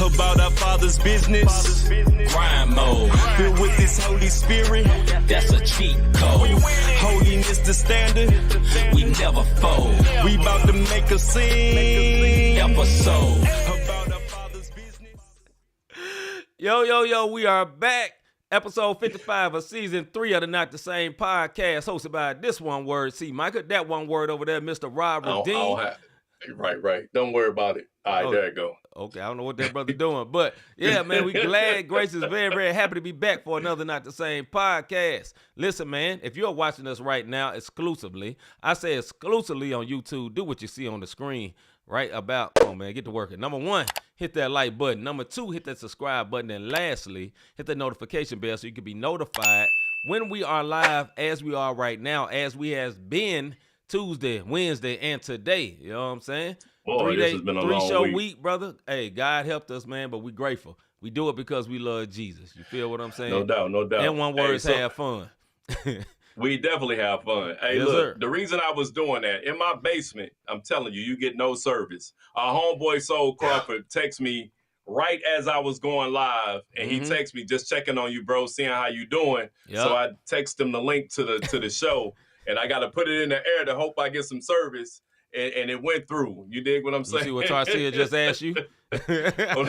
about our Father's business. Grind mode, filled with His Holy Spirit. That's a cheat code. Holiness the standard. We never fold. We about to make a scene episode about our Father's business. Yo, we are back. Episode 55 of season 3 of the Not the Same Podcast, hosted by this one word, C-Micah. That one word over there, Mr. Robert Dean. Right. Don't worry about it. All right, there you go. Okay, I don't know what that brother doing, but yeah, man, we glad. Grace is very, very happy to be back for another Not the Same Podcast. Listen, man, if you're watching us right now exclusively, I say exclusively on YouTube, do what you see on the screen right about. Come on, man, get to working. Number 1, hit that like button. Number 2, hit that subscribe button. And lastly, hit that notification bell so you can be notified when we are live, as we are right now, as we has been Tuesday, Wednesday, and today. You know what I'm saying? Boy, this has been a long three-show week. week, brother. Hey, God helped us, man, but we grateful. We do it because we love Jesus. You feel what I'm saying? No doubt. And one word is have fun. We definitely have fun. Hey, Yes, look, sir. The reason I was doing that, in my basement, I'm telling you, you get no service. Our homeboy Soul Crawford texted me right as I was going live, and he texted me, just checking on you, bro, seeing how you doing. Yep. So I texted him the link to the show, and I got to put it in the air to hope I get some service. And it went through. You dig what I'm saying? You see what Tarcia just asked you? Oh,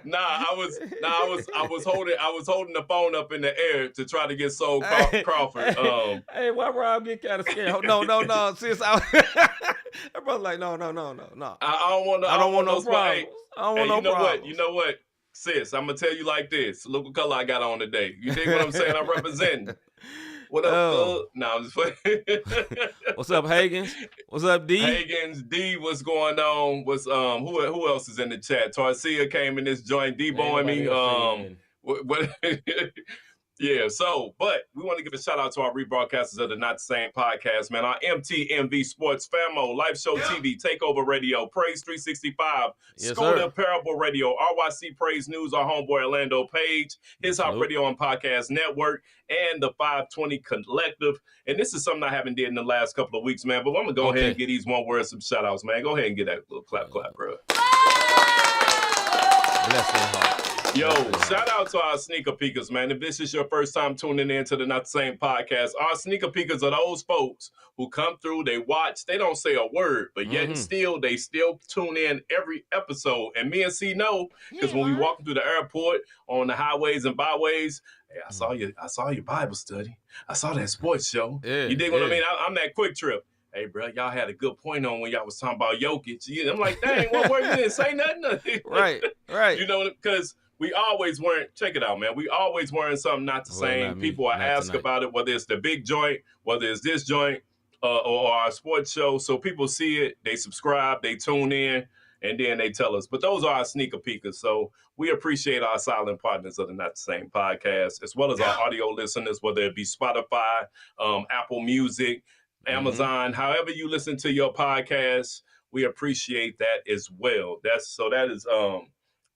no. I was holding the phone up in the air to try to get Soul Crawford. Hey, why Rob get kind of scared? No, sis. That brother like, no. I don't want no problems. I don't want no problems. You know what, sis? I'm gonna tell you like this. Look what color I got on today. You dig what I'm saying? I'm representing. What up, No, I'm just playing. What's up, Hagens? What's up, D? Hagens, D, what's going on? What's who else is in the chat? Tarcia came in this joint, D-boying me. What yeah, but we want to give a shout out to our rebroadcasters of the Not the Same Podcast, man. Our MTMV Sports, Famo, Live Show TV, Takeover Radio, Praise 365, Yes, Skoda sir. Parable Radio, RYC Praise News, our homeboy Orlando Page, His Hop Salute. Radio and Podcast Network, and the 520 Collective. And this is something I haven't did in the last couple of weeks, man. But I'm gonna go ahead and get these one word some shout outs, man. Go ahead and get that little clap, bro. Bless their heart. Yo, shout out to our sneaker peekers, man. If this is your first time tuning in to the Not the Same Podcast, our sneaker peekers are those folks who come through, they watch, they don't say a word, but yet and still, they still tune in every episode. And me and C know, because when we walking through the airport, on the highways and byways, hey, I saw your Bible study. I saw that sports show. Yeah, you dig what I mean? I'm that quick trip. Hey, bro, y'all had a good point on when y'all was talking about Jokic. I'm like, dang, what word? You didn't say nothing. Right. You know, because we always weren't, check it out, man. We always wearing something not the same. People are asked about it, whether it's the big joint, whether it's this joint, or our sports show. So people see it, they subscribe, they tune in, and then they tell us. But those are our sneaker peekers. So we appreciate our silent partners of the Not the Same Podcast, as well as our audio listeners, whether it be Spotify, Apple Music, Amazon, however you listen to your podcast. We appreciate that as well. That is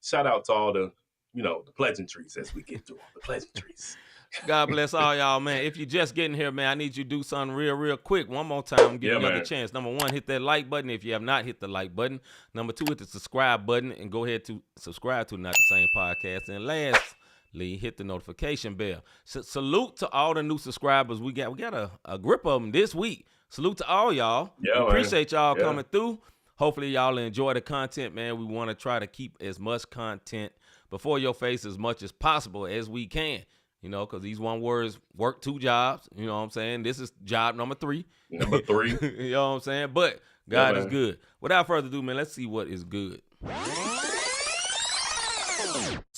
shout out to all the the pleasantries as we get through the pleasantries. God bless all y'all, man. If you're just getting here, man, I need you to do something real quick. One more time, I'm giving you another chance. Number 1, hit that like button if you have not hit the like button. Number 2, hit the subscribe button and go ahead to subscribe to Not the Same Podcast. And lastly, hit the notification bell. Salute to all the new subscribers. We got a grip of them this week. Salute to all y'all. Yeah, we appreciate y'all coming through. Hopefully y'all enjoy the content, man. We want to try to keep as much content before your face as much as possible as we can, because these one words work 2 jobs. You know what I'm saying? This is job number 3. Number 3. You know what I'm saying? But God is good. Without further ado, man, let's see what is good.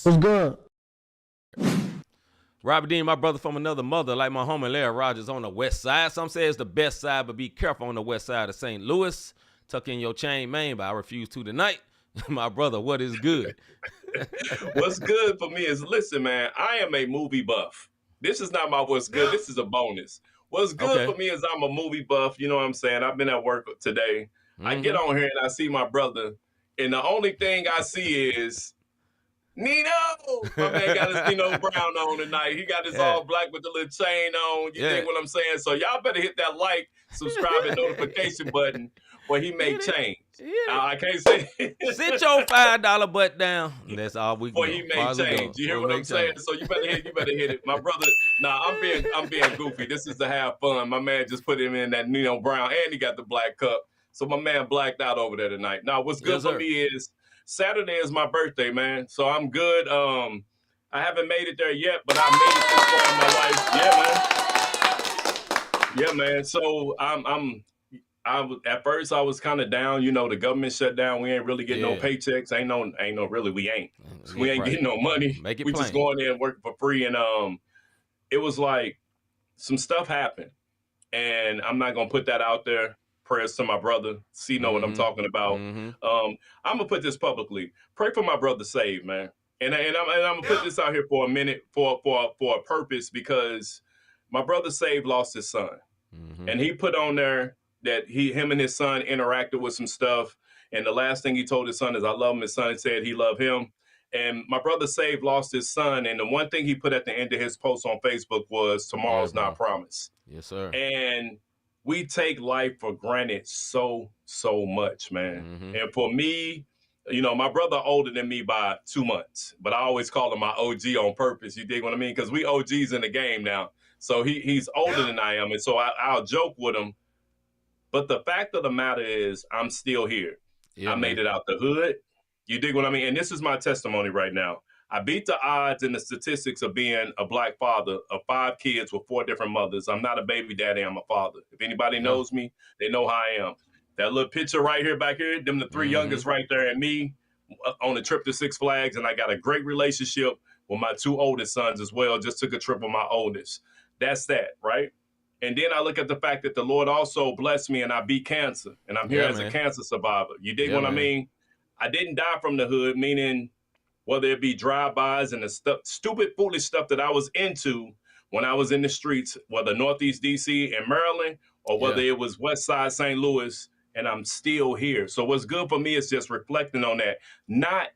What's good? Robert Dean, my brother from another mother, like my homie Larry Rogers on the west side. Some say it's the best side, but be careful on the west side of St. Louis. Tuck in your chain, man, but I refuse to tonight. My brother, what is good? What's good for me is, listen, man, I am a movie buff. This is not my what's good. This is a bonus. What's good for me is I'm a movie buff. You know what I'm saying? I've been at work today. I get on here and I see my brother, and the only thing I see is Nino. My man got his Nino Brown on tonight. He got his all black with the little chain on. You think what I'm saying? So y'all better hit that like, subscribe, and notification button, or he may change. I can't say. Sit your $5 butt down. That's all we can Boy, do. he made change. You hear what I'm saying? So you better hit it. My brother, I'm being goofy. This is to have fun. My man just put him in that Nino Brown, and he got the black cup. So my man blacked out over there tonight. Now, what's good for me is Saturday is my birthday, man. So I'm good. I haven't made it there yet, but I made it this far in my life. Yeah, man. So at first I was kind of down. You know, the government shut down. We ain't really getting no paychecks. Ain't no really. We ain't getting no money. We just going in and working for free. And it was like some stuff happened, and I'm not gonna put that out there. Prayers to my brother. Know what I'm talking about. I'm gonna put this publicly. Pray for my brother Save, man. And I'm gonna put this out here for a minute for a purpose, because my brother Save lost his son, and he put on there that him and his son interacted with some stuff. And the last thing he told his son is, "I love him." His son said he loved him. And my brother Save lost his son. And the one thing he put at the end of his post on Facebook was, "Tomorrow's not promised." Yes, sir. And we take life for granted so much, man. And for me, you know, my brother older than me by 2 months, but I always call him my OG on purpose. You dig what I mean? Because we OGs in the game now. So he's older than I am. And so I'll joke with him. But the fact of the matter is, I'm still here. Yeah, I made it out the hood. You dig what I mean? And this is my testimony right now. I beat the odds and the statistics of being a black father of 5 kids with 4 different mothers. I'm not a baby daddy. I'm a father. If anybody knows me, they know how I am. That little picture right here, back here, them the 3 youngest right there, and me on a trip to Six Flags. And I got a great relationship with my 2 oldest sons as well. Just took a trip with my oldest. That's that, right? And then I look at the fact that the Lord also blessed me and I beat cancer. And I'm here as a cancer survivor. You dig what I mean? I didn't die from the hood, meaning whether it be drive-bys and the stupid, foolish stuff that I was into when I was in the streets, whether Northeast D.C. and Maryland, or whether it was West Side St. Louis, and I'm still here. So what's good for me is just reflecting on that, not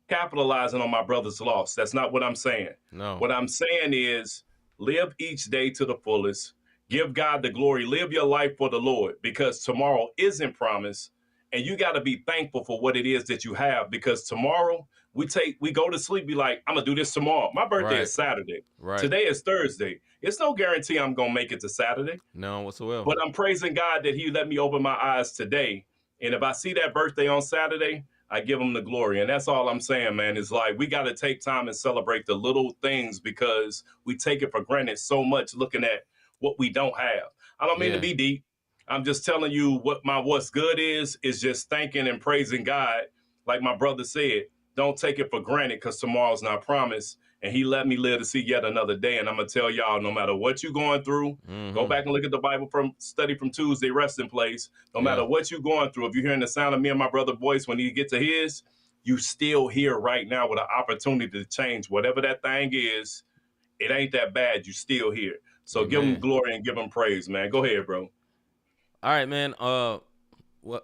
capitalizing on my brother's loss. That's not what I'm saying. No. What I'm saying is live each day to the fullest. Give God the glory. Live your life for the Lord, because tomorrow isn't promised. And you got to be thankful for what it is that you have, because tomorrow we go to sleep, be like, I'm going to do this tomorrow. My birthday is Saturday. Right. Today is Thursday. It's no guarantee I'm going to make it to Saturday. No, whatsoever. But I'm praising God that he let me open my eyes today. And if I see that birthday on Saturday, I give him the glory. And that's all I'm saying, man, is like, we got to take time and celebrate the little things, because we take it for granted so much, looking at what we don't have. I don't mean to be deep. I'm just telling you what's good is just thanking and praising God. Like my brother said, don't take it for granted, because tomorrow's not promised. And he let me live to see yet another day. And I'm going to tell y'all, no matter what you're going through, go back and look at the Bible study from Tuesday, Resting Place. No matter what you're going through, if you're hearing the sound of me and my brother's voice when he gets to his, you still here right now with an opportunity to change. Whatever that thing is, it ain't that bad. You still here. So give him glory and give him praise, man. Go ahead, bro. All right, man.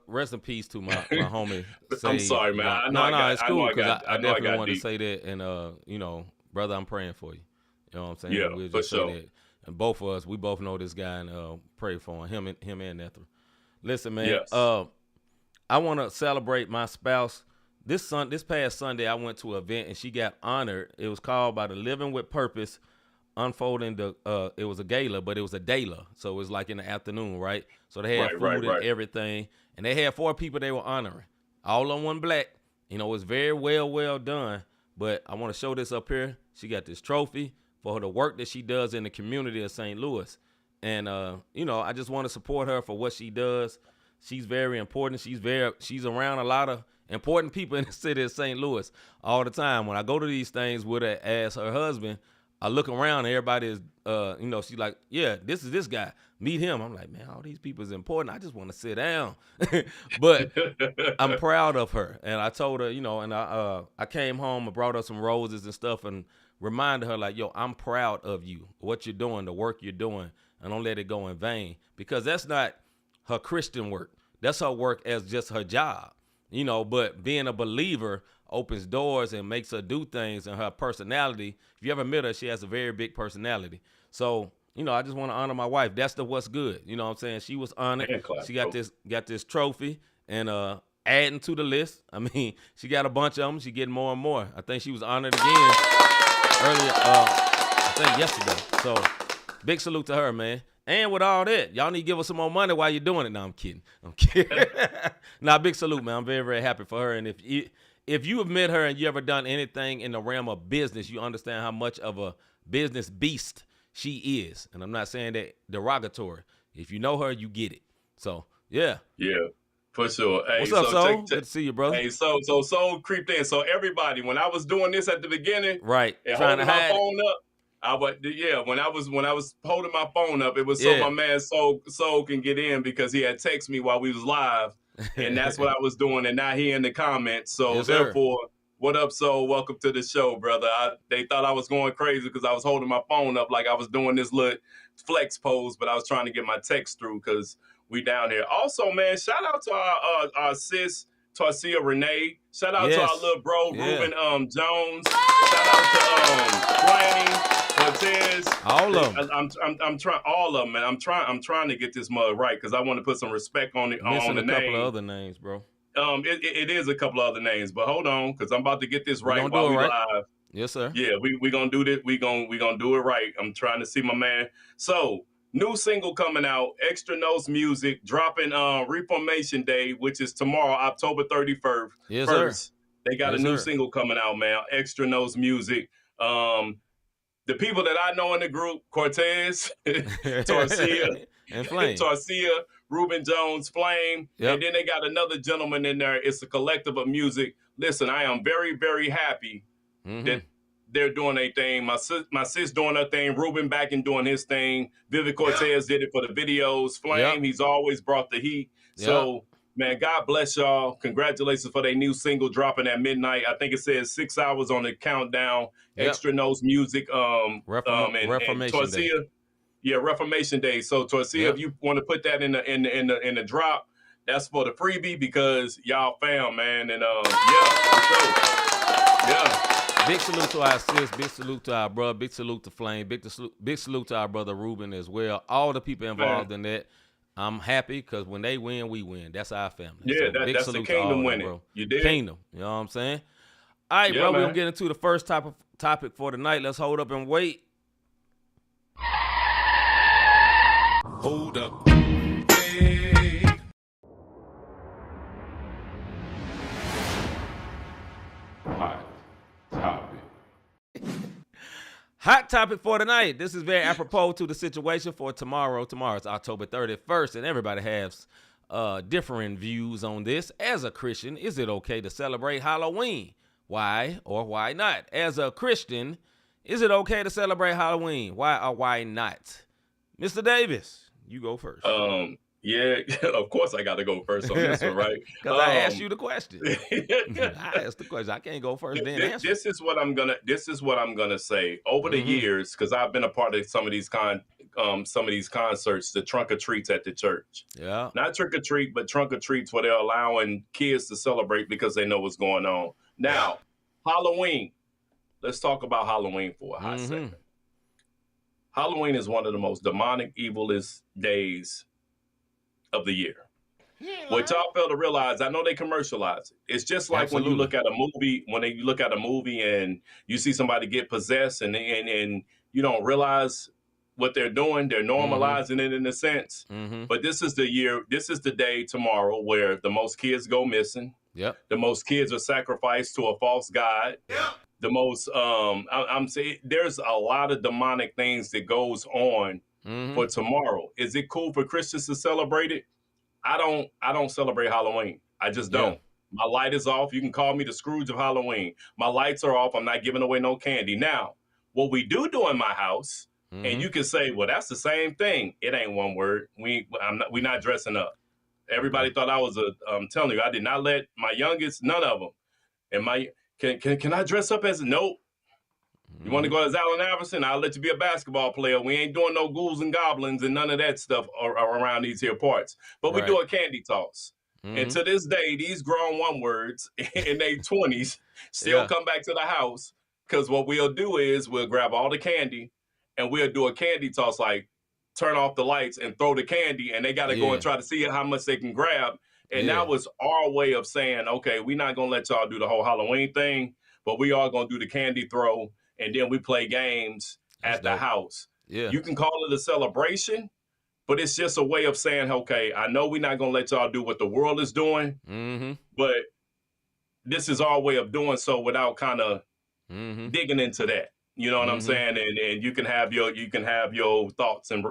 Rest in peace to my homie. I'm sorry, man. It's cool, because I definitely want to say that. And, you know, brother, I'm praying for you. You know what I'm saying? Yeah, we'll for just sure. say that. And both of us, we both know this guy, and pray for him and Nethra. Listen, man, yes. I want to celebrate my spouse. This past Sunday, I went to an event, and she got honored. It was called by the Living with Purpose Unfolding it was a gala, but it was a dayla, so it was like in the afternoon, right? So they had food and everything, and they had 4 people they were honoring, all on one black. You know, it was very well done. But I want to show this up here. She got this trophy for the work that she does in the community of St. Louis, and you know, I just want to support her for what she does. She's very important. She's around a lot of important people in the city of St. Louis all the time. When I go to these things with her as her husband, I look around and everybody is, you know, she's like, yeah, this is this guy. Meet him. I'm like, man, all these people is important. I just want to sit down. But I'm proud of her. And I told her, you know, and I came home and brought her some roses and stuff and reminded her, like, yo, I'm proud of you, what you're doing, the work you're doing, and don't let it go in vain. Because that's not her Christian work. That's her work as just her job, you know, but being a believer opens doors and makes her do things, and her personality. If you ever met her, she has a very big personality. So, you know, I just want to honor my wife. That's what's good. You know what I'm saying? She was honored. She got this trophy, and adding to the list. I mean, she got a bunch of them. She getting more and more. I think she was honored again earlier, I think yesterday. So big salute to her, man. And with all that, y'all need to give us some more money while you're doing it. No, I'm kidding. Nah, big salute, man. I'm very, very happy for her. And if you have met her and you ever done anything in the realm of business, you understand how much of a business beast she is. And I'm not saying that derogatory. If you know her, you get it. So, yeah. Yeah, for sure. Hey, what's up, Soul? Good to see you, brother. Hey, so Soul creeped in. So everybody, when I was doing this at the beginning, right, and holding my phone up, when I was holding my phone up, it was so my man Soul can get in because he had texted me while we was live, and that's what I was doing. And now he in the comments. So yes, therefore, what up, Soul? Welcome to the show, brother. They thought I was going crazy because I was holding my phone up like I was doing this little flex pose, but I was trying to get my text through because we down here. Also, man, shout out to our sis Tarcia Renee. Shout out to our little bro Ruben Jones. Shout out to Planning. Cortez, all of them. I'm trying all of them, man. I'm trying to get this mug right because I want to put some respect on it. Missing on the a couple of other names, bro. It is a couple of other names, but hold on because I'm about to get this right while we live. Yes, sir. Yeah, we gonna do this. We gonna do it right. I'm trying to see my man. So new single coming out, Extra Notes Music, dropping Reformation Day, which is tomorrow, October 31st. Yes, sir. They got a new single coming out, man. Extra Notes Music. The people that I know in the group, Cortez, Tarcia, and Flame. Tarcia, Ruben Jones, Flame, and then they got another gentleman in there. It's a collective of music. Listen, I am very, very happy that they're doing their thing. My sis doing her thing. Ruben back and doing his thing. Vivid Cortez did it for the videos. Flame, he's always brought the heat. So, man, God bless y'all. Congratulations for their new single dropping at midnight. I think it says 6 hours on the countdown. Extra Notes Music. Reformation Day. Yeah, Reformation Day. So Tarcia, if you want to put that in the drop, that's for the freebie because y'all fam, man. And Big salute to our sis. Big salute to our brother. Big salute to Flame. Big salute to our brother Ruben as well. All the people involved in that. I'm happy because when they win, we win. That's our family. Yeah, so that's the kingdom winning. Bro. You did? Kingdom. You know what I'm saying? All right, bro. We're going to get into the first topic for tonight. Let's hold up and wait. Hold up. Hey. Hot topic. Hot topic for tonight. This is very apropos to the situation for tomorrow. Tomorrow is October 31st, and everybody has differing views on this. As a Christian, is it okay to celebrate Halloween? Why or why not? As a Christian, is it okay to celebrate Halloween? Why or why not? Mr. Davis, you go first. Yeah, of course I got to go first on this one, right? Because I asked you the question. I asked the question. I can't go first. Then answer. This is what I'm gonna say. Over the years, because I've been a part of some of these concerts, the trunk or treats at the church. Yeah, not trick or treat, but trunk or treats where they're allowing kids to celebrate because they know what's going on. Now, Halloween. Let's talk about Halloween for a hot second. Halloween is one of the most demonic, evilest days of the year. What y'all fail to realize, I know they commercialize it. It's just like when you look at a movie, and you see somebody get possessed and you don't realize what they're doing, they're normalizing it in a sense. But this is the day tomorrow where the most kids go missing. Yep. The most kids are sacrificed to a false god. Yep. The most, I'm saying there's a lot of demonic things that goes on for tomorrow. Is it cool for Christians to celebrate it? I don't celebrate Halloween. I just don't. Yeah. My light is off. You can call me the Scrooge of Halloween. My lights are off. I'm not giving away no candy. Now, what we do in my house, and you can say, well, that's the same thing. It ain't one word. We not dressing up. Everybody thought I was I'm telling you, I did not let my youngest, none of them. And can I dress up as a nope? You want to go as Allen Iverson? I'll let you be a basketball player. We ain't doing no ghouls and goblins and none of that stuff around these here parts. But we do a candy toss. And to this day, these grown one-words in their 20s still come back to the house because what we'll do is we'll grab all the candy and we'll do a candy toss, like turn off the lights and throw the candy, and they got to go and try to see how much they can grab. And that was our way of saying, okay, we're not going to let y'all do the whole Halloween thing, but we are going to do the candy throw, and then we play games at the house. Yeah. You can call it a celebration, but it's just a way of saying, okay, I know we're not going to let y'all do what the world is doing, but this is our way of doing so without kind of digging into that. You know what I'm saying? And you can have your thoughts and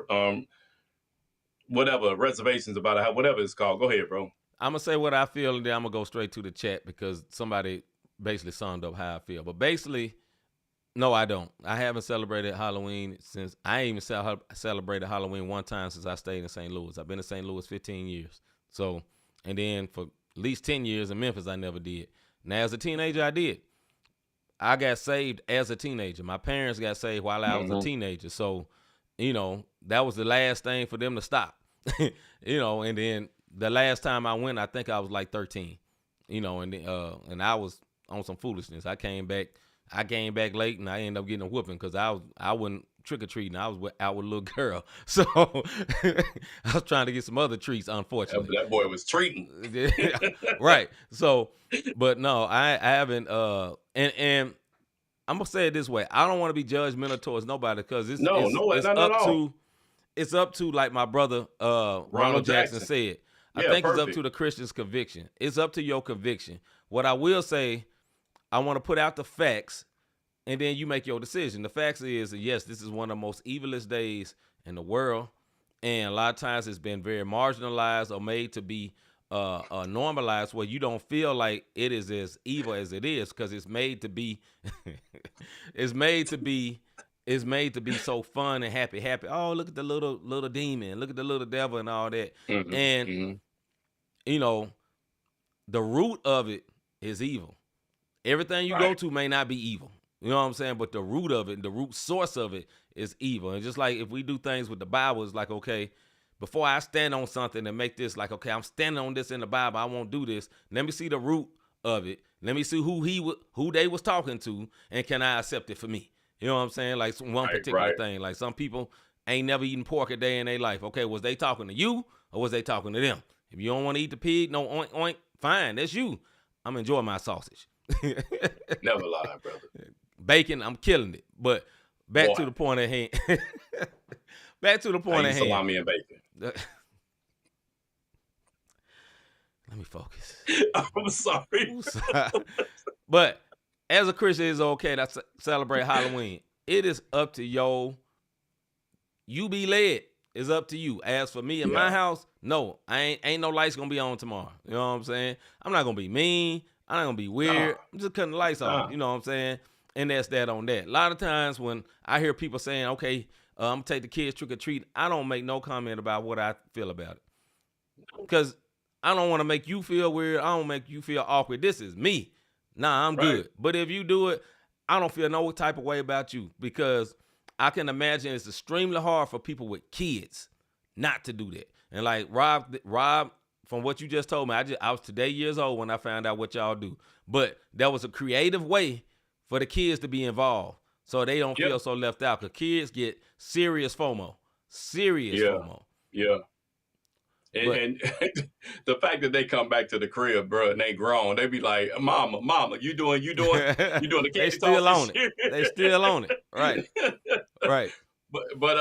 whatever reservations about it, whatever it's called. Go ahead, bro. I'm gonna say what I feel, and then I'm gonna go straight to the chat because somebody basically summed up how I feel. But basically, no, I don't. I haven't celebrated Halloween since I ain't even celebrated Halloween one time since I stayed in St. Louis. I've been in St. Louis 15 years. So, and then for at least 10 years in Memphis, I never did. Now, as a teenager, I did. I got saved as a teenager. My parents got saved while I was a teenager. So, you know, that was the last thing for them to stop. You know, and then the last time I went, I think I was like 13. You know, and I was on some foolishness. I came back late, and I ended up getting a whooping because I wasn't trick-or-treating. I was out with a little girl. So I was trying to get some other treats, unfortunately. That boy was treating. Right. So, but no, I haven't. And I'm going to say it this way. I don't want to be judgmental towards nobody because it's up to, like my brother Ronald Jackson said. I think it's up to the Christian's conviction. It's up to your conviction. What I will say, I want to put out the facts, and then you make your decision. The facts is, yes, this is one of the most evilest days in the world, and a lot of times it's been very marginalized or made to be normalized where you don't feel like it is as evil as it is because it's made to be it's made to be so fun and happy. Oh, look at the little demon, look at the little devil and all that. You know, the root of it is evil. Everything you go to may not be evil. You know what I'm saying? But the root of it, the root source of it is evil. And just like if we do things with the Bible, it's like, okay, before I stand on something and make this like, okay, I'm standing on this in the Bible, I won't do this. Let me see the root of it. Let me see who they was talking to, and can I accept it for me? You know what I'm saying? Like one particular thing. Like some people ain't never eaten pork a day in their life. Okay, was they talking to you or was they talking to them? If you don't want to eat the pig, no oink oink, fine, that's you. I'm enjoying my sausage. Never lie, brother. Bacon, I'm killing it. But back to the point at hand. Back to the point at hand. Salami and bacon. Let me focus. I'm sorry. But as a Christian, it's okay to celebrate Halloween. It is up to you be led. It's up to you. As for me in my house, no, I ain't no lights gonna be on tomorrow. You know what I'm saying? I'm not gonna be mean. I'm not gonna be weird. I'm just cutting the lights off. You know what I'm saying? And that's that on that. A lot of times when I hear people saying, okay, I'm gonna take the kids trick or treat, I don't make no comment about what I feel about it. Because I don't want to make you feel weird. I don't make you feel awkward. This is me. Nah, I'm good. But if you do it, I don't feel no type of way about you because I can imagine it's extremely hard for people with kids not to do that. And like Rob, from what you just told me, I was today years old when I found out what y'all do. But that was a creative way for the kids to be involved so they don't feel so left out. Because kids get serious FOMO. FOMO. Yeah. And the fact that they come back to the crib, bro, and they grown, they be like, "Mama, you doing the candy They still on it. They still on it, right? Right. But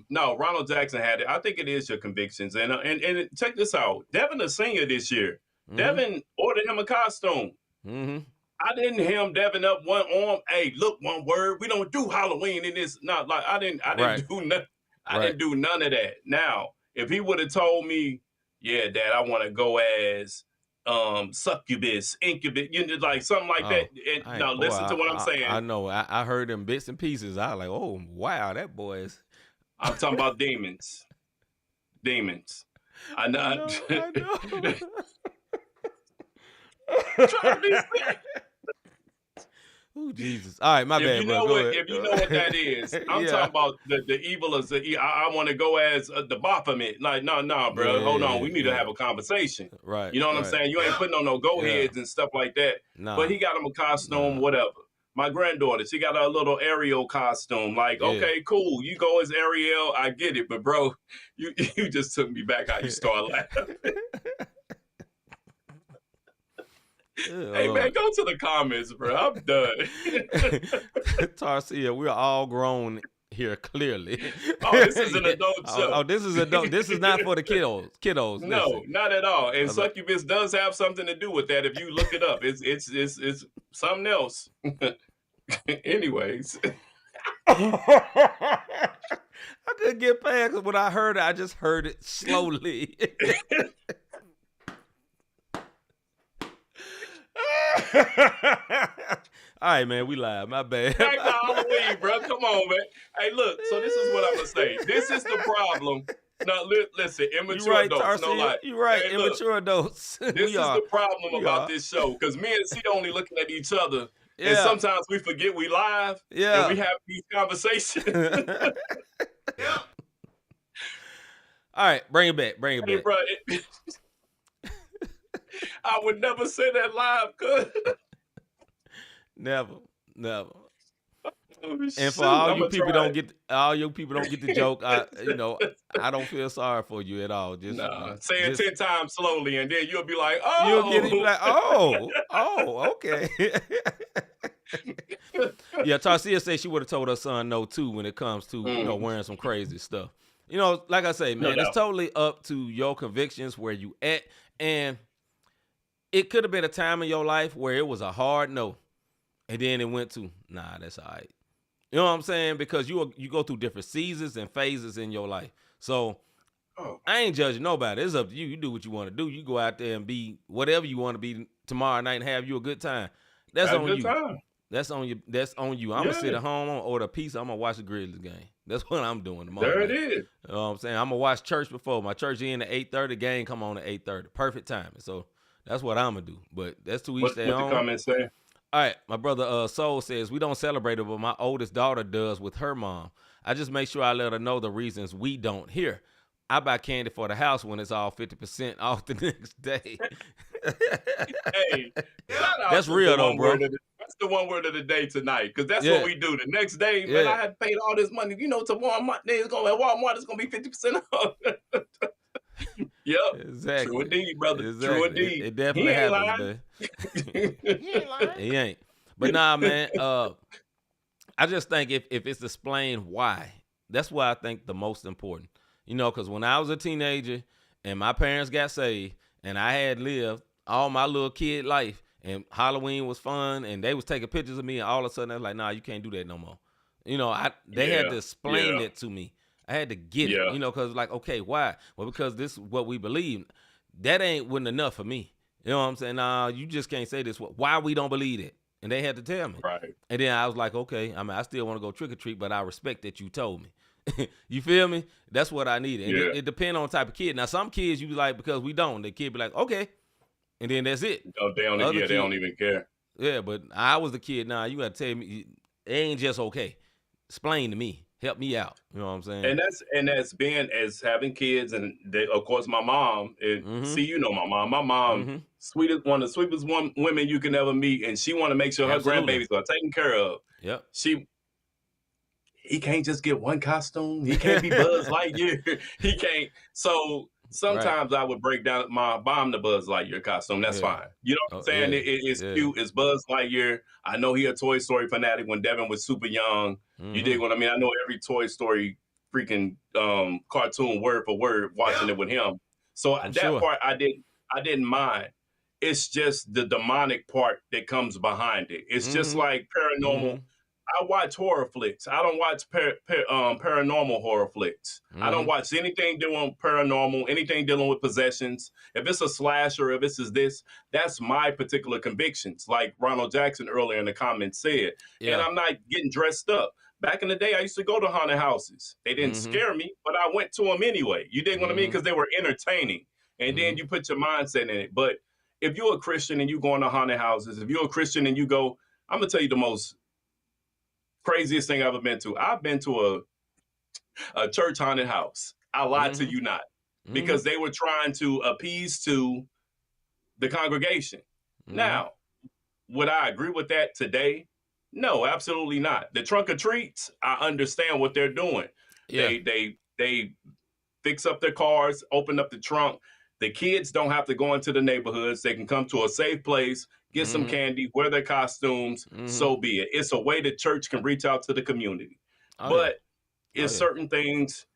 no, Ronald Jackson had it. I think it is your convictions, and check this out. Devin a senior this year. Devin ordered him a costume. I didn't hem Devin up one arm. Hey, look, one word. We don't do Halloween in this. Not like I didn't do nothing. I didn't do none of that. Now, if he would have told me, yeah, Dad, I want to go as succubus, incubus, like something like that. And now listen to what I'm saying. I know. I heard them bits and pieces. I was like, oh wow, that boy is. I'm talking about demons. Demons. I know. Trying to be fair. Oh, Jesus. All right, my bad, bro. If you know what that is, I'm talking about the evil as I want to go as the Baphomet. Like, no, bro. Hold on. We need to have a conversation. Right. You know what I'm saying? You ain't putting on no go-heads and stuff like that. Nah. But he got him a costume, whatever. My granddaughter, she got a little Ariel costume. Like, okay, cool. You go as Ariel. I get it. But, bro, you just took me back how you start laughing. Hey, man, go to the comments, bro. I'm done. Tarcia, we're all grown here, clearly. Oh, this is an adult show. Oh, this is adult. This is not for the kiddos. No, listen. not at all. And succubus does have something to do with that. If you look it up, it's something else. Anyways. I couldn't get past it when I heard it. I just heard it slowly. All right, man, we live. My bad. Back to Halloween, bro. Come on, man. Hey, look. So this is what I'm gonna say. This is the problem. Now, listen, immature adults. Tarcia, No lie. You're right. Hey, immature adults. This is the problem about this show, because me and C only looking at each other, and sometimes we forget we live. And we have these conversations. Yeah. All right, bring it back. Hey, bro, I would never say that live, cuz. Never. Oh, and for all you people don't get the joke, I don't feel sorry for you at all. Just say it 10 times slowly, and then you'll be like, oh. You'll get it, like, oh, okay. Yeah, Tarcia said she would have told her son no too when it comes to wearing some crazy stuff. Like I say, man, it's totally up to your convictions, where you at, and it could have been a time in your life where it was a hard no, and then it went to, nah, that's all right. You know what I'm saying? Because you go through different seasons and phases in your life. So I ain't judging nobody. It's up to you. You do what you want to do. You go out there and be whatever you want to be tomorrow night and have you a good time. That's on you. That's on you. I'm gonna sit at home, I'm gonna order a pizza. I'm gonna watch the Grizzlies game. That's what I'm doing tomorrow. There it is. You know what I'm saying? I'm gonna watch church before my church in at 8:30. Game come on at 8:30. Perfect timing. So that's what I'm gonna do. But that's to each their own. What the comments say? All right, my brother Soul says, we don't celebrate it, but my oldest daughter does with her mom. I just make sure I let her know the reasons we don't here. I buy candy for the house when it's all 50% off the next day. Hey, that's real though, bro. That's the one word of the day tonight, because that's what we do. The next day, man, I had paid all this money, to Walmart. Walmart is gonna be 50% off. Yep. Exactly. True indeed, brother. Exactly. True indeed. It definitely happens, man. He ain't lying. He ain't. But nah, man, I just think if it's explained why, that's what I think the most important. Because when I was a teenager and my parents got saved and I had lived all my little kid life and Halloween was fun and they was taking pictures of me, and all of a sudden I was like, nah, you can't do that no more. They had to explain that to me. I had to get it, because like, okay, why? Well, because this is what we believe. That wasn't enough for me. You know what I'm saying? Nah, you just can't say this. Why we don't believe it? And they had to tell me. Right. And then I was like, okay, I still want to go trick or treat, but I respect that you told me. You feel me? That's what I needed. And it depends on the type of kid. Now, some kids you be like, because we don't, the kid be like, okay. And then that's it. No, they don't even care. Yeah, but I was the kid. Nah, you got to tell me, it ain't just okay. Explain to me. Help me out. You know what I'm saying? And that's being as having kids, and of course my mom. See, my mom. My mom, one of the sweetest women you can ever meet, and she want to make sure her grandbabies are taken care of. Yep. He can't just get one costume. He can't be Buzz Lightyear. He can't. So sometimes I would break down buy him the Buzz Lightyear costume. That's fine. You know what I'm saying? It's cute. It's Buzz Lightyear. I know he a Toy Story fanatic when Devin was super young. You dig what I mean? I know every Toy Story freaking cartoon word for word watching it with him. So part I didn't mind. It's just the demonic part that comes behind it. It's just like paranormal. I watch horror flicks. I don't watch paranormal horror flicks. I don't watch anything dealing with paranormal, anything dealing with possessions. If it's a slasher, if it's this, that's my particular convictions. Like Ronald Jackson earlier in the comments said. And I'm not getting dressed up. Back in the day, I used to go to haunted houses. They didn't scare me, but I went to them anyway. You dig what I mean? Because they were entertaining. And then you put your mindset in it. But if you're a Christian and you go into haunted houses, if you're a Christian and you go, I'm going to tell you the most craziest thing I've ever been to. I've been to a church haunted house. I lied to you not. Because they were trying to appease to the congregation. Now, would I agree with that today? No, absolutely not. The trunk or treats, I understand what they're doing. Yeah. They fix up their cars, open up the trunk. The kids don't have to go into the neighborhoods. They can come to a safe place, get some candy, wear their costumes, so be it. It's a way the church can reach out to the community. But it's certain things,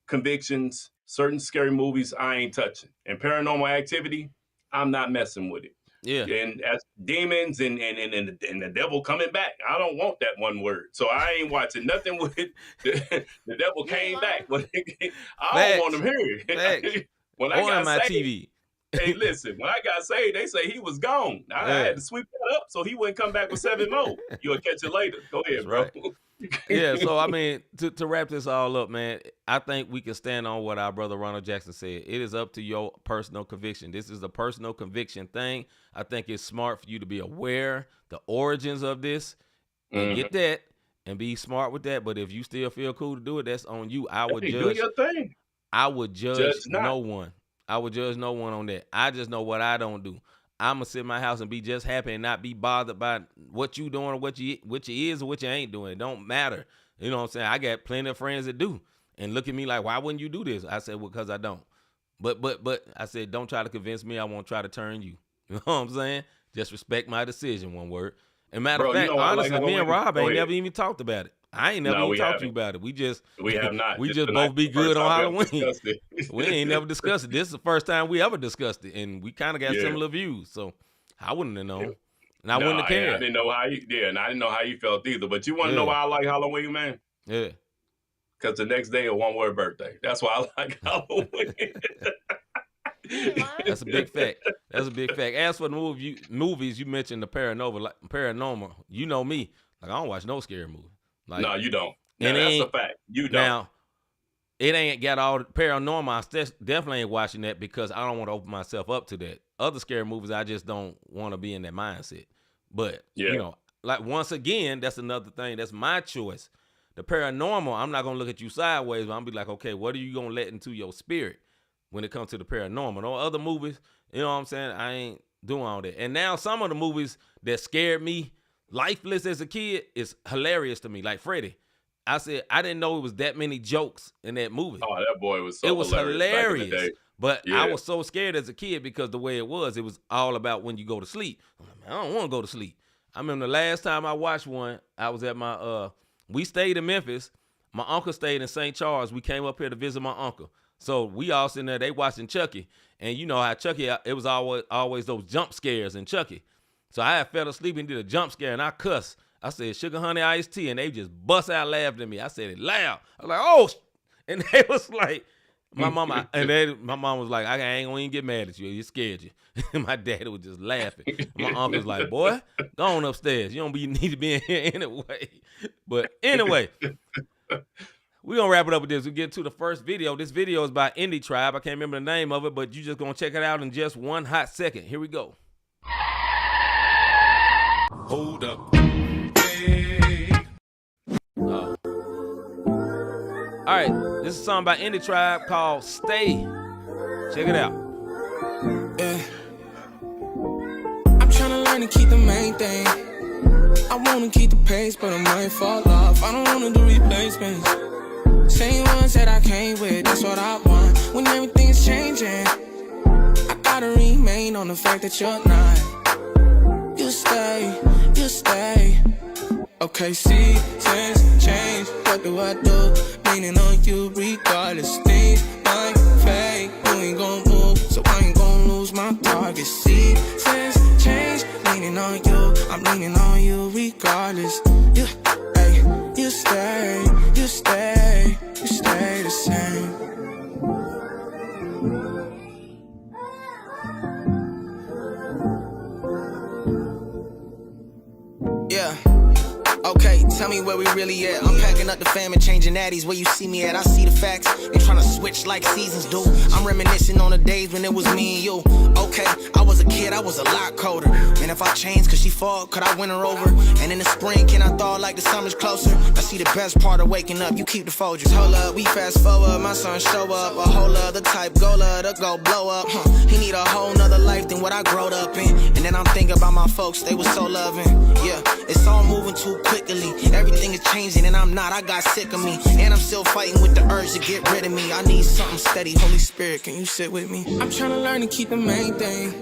convictions, certain scary movies I ain't touching. And Paranormal Activity, I'm not messing with it. Yeah. And as demons and the devil coming back, I don't want that one word. So I ain't watching nothing with the devil came back. I don't want him here. When I got my saved, TV. hey, listen, when I got saved, they say he was gone. I had to sweep that up so he wouldn't come back with 7 more. You'll catch it later. Go ahead, bro. Right. Yeah, so I mean, to wrap this all up, man, I think we can stand on what our brother Ronald Jackson said. It is up to your personal conviction. This is a personal conviction thing. I think it's smart for you to be aware the origins of this and get that and be smart with that. But if you still feel cool to do it, that's on you. I would judge. Do your thing. I would judge no one. I would judge no one on that. I just know what I don't do. I'm going to sit in my house and be just happy and not be bothered by what you doing or what you is or what you ain't doing. It don't matter. You know what I'm saying? I got plenty of friends that do and look at me like, why wouldn't you do this? I said, well, because I don't. But I said, don't try to convince me. I won't try to turn you. You know what I'm saying? Just respect my decision, one word. And matter of fact, honestly, me and Rob ain't never even talked about it. I ain't never even talked to you about it. We have not. We just both be good on Halloween. We ain't never discussed it. This is the first time we ever discussed it, and we kind of got similar views. So I wouldn't have known, and I wouldn't have cared. I didn't know how you. Yeah, and I didn't know how you felt either. But you want to know why I like Halloween, man? Yeah. Because the next day a one-word birthday. That's why I like Halloween. That's a big fact. That's a big fact. As for the movies, you mentioned the paranormal. You know me. Like, I don't watch no scary movie. Like, no, you don't. Now, that's a fact. You don't. Now, it ain't got all the paranormal. I definitely ain't watching that because I don't want to open myself up to that. Other scary movies, I just don't want to be in that mindset. But, you know, like, once again, that's another thing. That's my choice. The paranormal, I'm not going to look at you sideways, but I'm going to be like, okay, what are you going to let into your spirit when it comes to the paranormal? No other movies, you know what I'm saying? I ain't doing all that. And now some of the movies that scared me lifeless as a kid is hilarious to me. Like Freddy. I said, I didn't know it was that many jokes in that movie. Oh, that boy was so It was hilarious. But yeah. I was so scared as a kid because the way it was all about when you go to sleep. I'm like, man, I don't want to go to sleep. I remember the last time I watched one, I was at my, we stayed in Memphis. My uncle stayed in St. Charles. We came up here to visit my uncle. So we all sitting there, they watching Chucky. And you know how Chucky, it was always those jump scares in Chucky. So I had fell asleep and did a jump scare, and I cussed. I said, sugar, honey, iced tea, and they just bust out laughing at me. I said it loud. I was like, oh, and they was like, my mom was like, I ain't gonna even get mad at you. It scared you. And my daddy was just laughing. My uncle was like, boy, go on upstairs. You don't need to be in here anyway. But anyway, we're going to wrap it up with this. We get to the first video. This video is by Indie Tribe. I can't remember the name of it, but you just going to check it out in just one hot second. Here we go. Hold up. Hey. All right. This is a song by Indie Tribe called Stay. Check it out. Yeah. I'm trying to learn to keep the main thing. I want to keep the pace, but I might fall off. I don't want to do replacements. Same ones that I came with, that's what I want. When everything is changing, I gotta remain on the fact that you're not. You stay, you stay. Okay, seasons change, what do I do? Leaning on you regardless, things might fade. You ain't gon' move, so I ain't gon' lose my target. Seasons change, leaning on you, I'm leaning on you regardless. You, hey, you stay, you stay, you stay the same. Yeah. Okay, tell me where we really at. I'm packing up the fam and changing addies. Where you see me at, I see the facts. They tryna switch like seasons do. I'm reminiscing on the days when it was me and you. Okay, I was a kid, I was a lot colder. And if I changed, could she fall? Could I win her over? And in the spring, can I thaw like the summer's closer? I see the best part of waking up, you keep the Folgers. Hold up, we fast forward, my son show up. A whole other type goaler to go blow up. He need a whole nother life than what I growed up in. And then I'm thinking about my folks, they were so loving. Yeah, it's all moving too quickly. Everything is changing and I'm not, I got sick of me. And I'm still fighting with the urge to get rid of me. I need something steady, Holy Spirit, can you sit with me? I'm trying to learn to keep the main thing.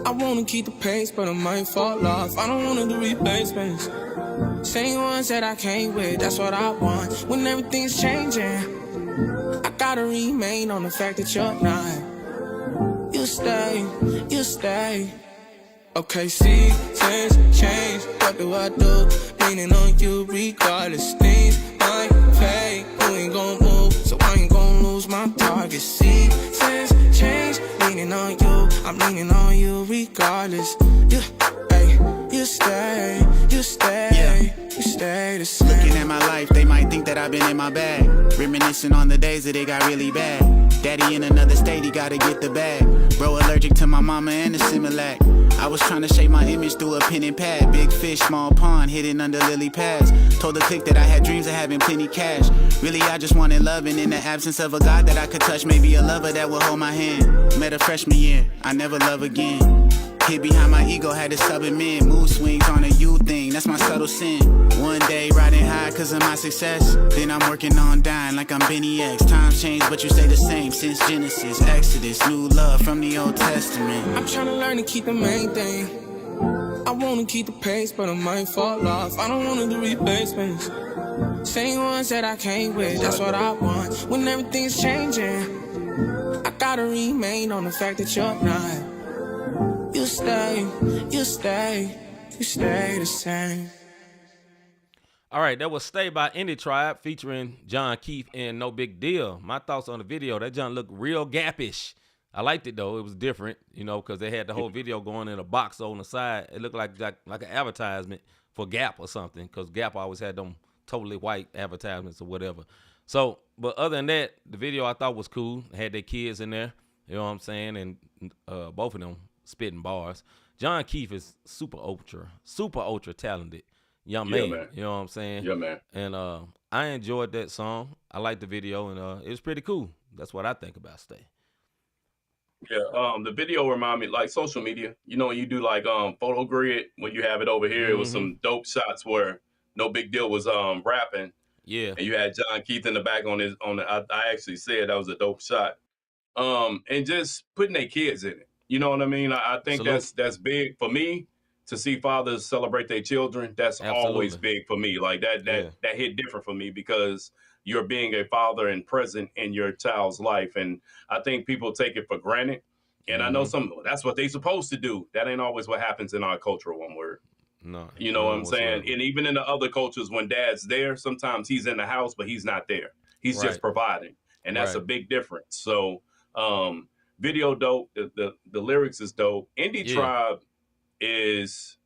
I wanna keep the pace, but I might fall off. I don't wanna do replacements. Same ones that I came with, that's what I want. When everything's changing, I gotta remain on the fact that you're not. You stay. Okay, seasons change, what do I do? Leaning on you regardless, things might fade. You ain't gon' move, so I ain't gon' lose my target. Seasons change, leaning on you, I'm leaning on you regardless. You stay the same. Looking at my life, they might think that I've been in my bag. Reminiscing on the days that it got really bad. Daddy in another state, he gotta get the bag. Bro allergic to my mama and the Similac. I was trying to shape my image through a pen and pad. Big fish, small pond, hidden under lily pads. Told the clique that I had dreams of having plenty cash. Really, I just wanted love, and in the absence of a God that I could touch, maybe a lover that would hold my hand. Met a freshman year, I never love again. Hid behind my ego, had to submit. Mood swings on a you thing, that's my subtle sin. One day riding high cause of my success. Then I'm working on dying like I'm Benny X. Times change but you stay the same since Genesis, Exodus. New love from the Old Testament. I'm trying to learn to keep the main thing. I wanna keep the pace but I might fall off. I don't wanna do replacements. Same ones that I came with, that's what I want. When everything's changing, I gotta remain on the fact that you're not. You stay the same. All right, that was Stay by Indie Tribe featuring John Keith and No Big Deal. My thoughts on the video, that John looked real Gap-ish. I liked it, though. It was different, because they had the whole video going in a box on the side. It looked like an advertisement for Gap or something, because Gap always had them totally white advertisements or whatever. So, but other than that, the video I thought was cool. It had their kids in there, you know what I'm saying, and both of them spitting bars. John Keith is super ultra talented young man. You know what I'm saying? Yeah, man. And I enjoyed that song. I liked the video, and it was pretty cool. That's what I think about Stay. Yeah, the video remind me like social media. When you do like photo grid, when you have it over here, it was some dope shots where No Big Deal was rapping. Yeah. And you had John Keith in the back I actually said that was a dope shot. And just putting their kids in it. You know what I mean? I think that's big for me to see fathers celebrate their children. That's always big for me. Like that hit different for me because you're being a father and present in your child's life. And I think people take it for granted. And I know that's what they supposed to do. That ain't always what happens in our culture, one word. No. You know what I'm saying? And even in the other cultures, when dad's there, sometimes he's in the house, but he's not there. He's just providing. And that's a big difference. So, video dope, the lyrics is dope. Indie Tribe is,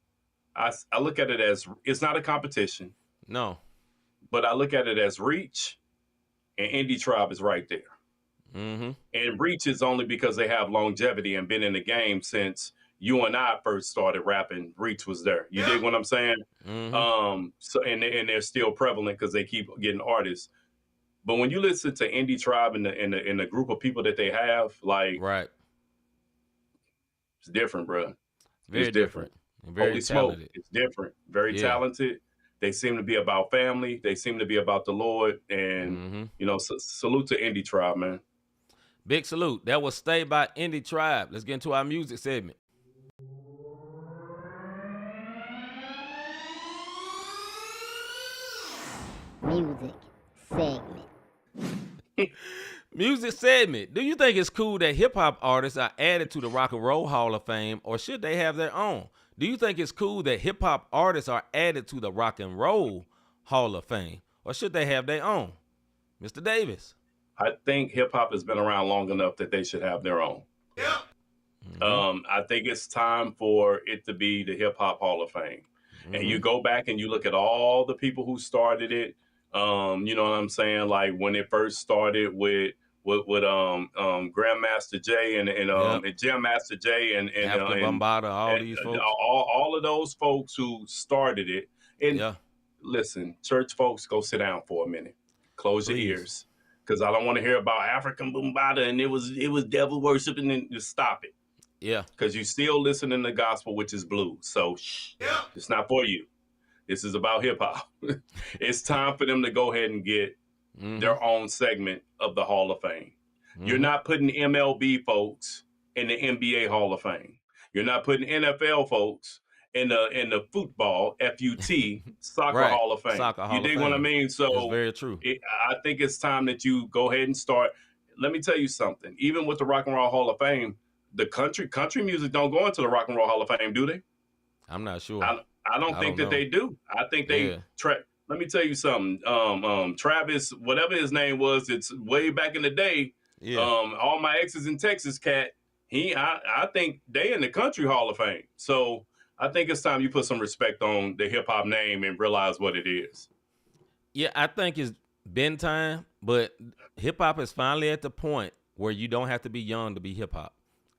I look at it as, it's not a competition. No. But I look at it as reach, and Indie Tribe is right there. Mm-hmm. And reach is only because they have longevity and been in the game since you and I first started rapping. Reach was there. You dig what I'm saying? Mm-hmm. So and they're still prevalent because they keep getting artists. But when you listen to Indie Tribe and the group of people that they have, like, it's different, bro. Very it's different. Very Holy talented. smoke, it's different. Very talented. They seem to be about family. They seem to be about the Lord. And, salute to Indie Tribe, man. Big salute. That was Stay by Indie Tribe. Let's get into our music segment. Music segment. Music segment. Do you think it's cool that hip-hop artists are added to the Rock and Roll Hall of Fame, or should they have their own? Do you think it's cool that hip-hop artists are added to the Rock and Roll Hall of Fame, or should they have their own? Mr. Davis. I think hip-hop has been around long enough that they should have their own. Yeah. Mm-hmm. I think it's time for it to be the Hip-Hop Hall of Fame. Mm-hmm. And you go back and you look at all the people who started it. You know what I'm saying? Like when it first started with Grandmaster Jay and Jam Master Jay and Bombada, all these folks. All of those folks who started it. And listen, church folks, go sit down for a minute. Close your ears. Because I don't want to hear about African Bombada and it was devil worshiping, and just stop it. Yeah. Because you still listening to gospel, which is blues. So it's not for you. This is about hip hop. It's time for them to go ahead and get their own segment of the Hall of Fame. You're not putting MLB folks in the NBA Hall of Fame. You're not putting NFL folks in the football, FUT, soccer Right. Hall of Fame. Soccer Hall You of dig what I Fame. mean? So That's very true. I think it's time that you go ahead and start. Let me tell you something. Even with the Rock and Roll Hall of Fame, the country music don't go into the Rock and Roll Hall of Fame, do they? I'm not sure. I don't think that they do. I think they let me tell you something. Travis, whatever his name was, it's way back in the day. Yeah. All My Exes in Texas cat. I think they in the Country Hall of Fame. So I think it's time you put some respect on the hip hop name and realize what it is. Yeah, I think it's been time, but hip hop is finally at the point where you don't have to be young to be hip hop.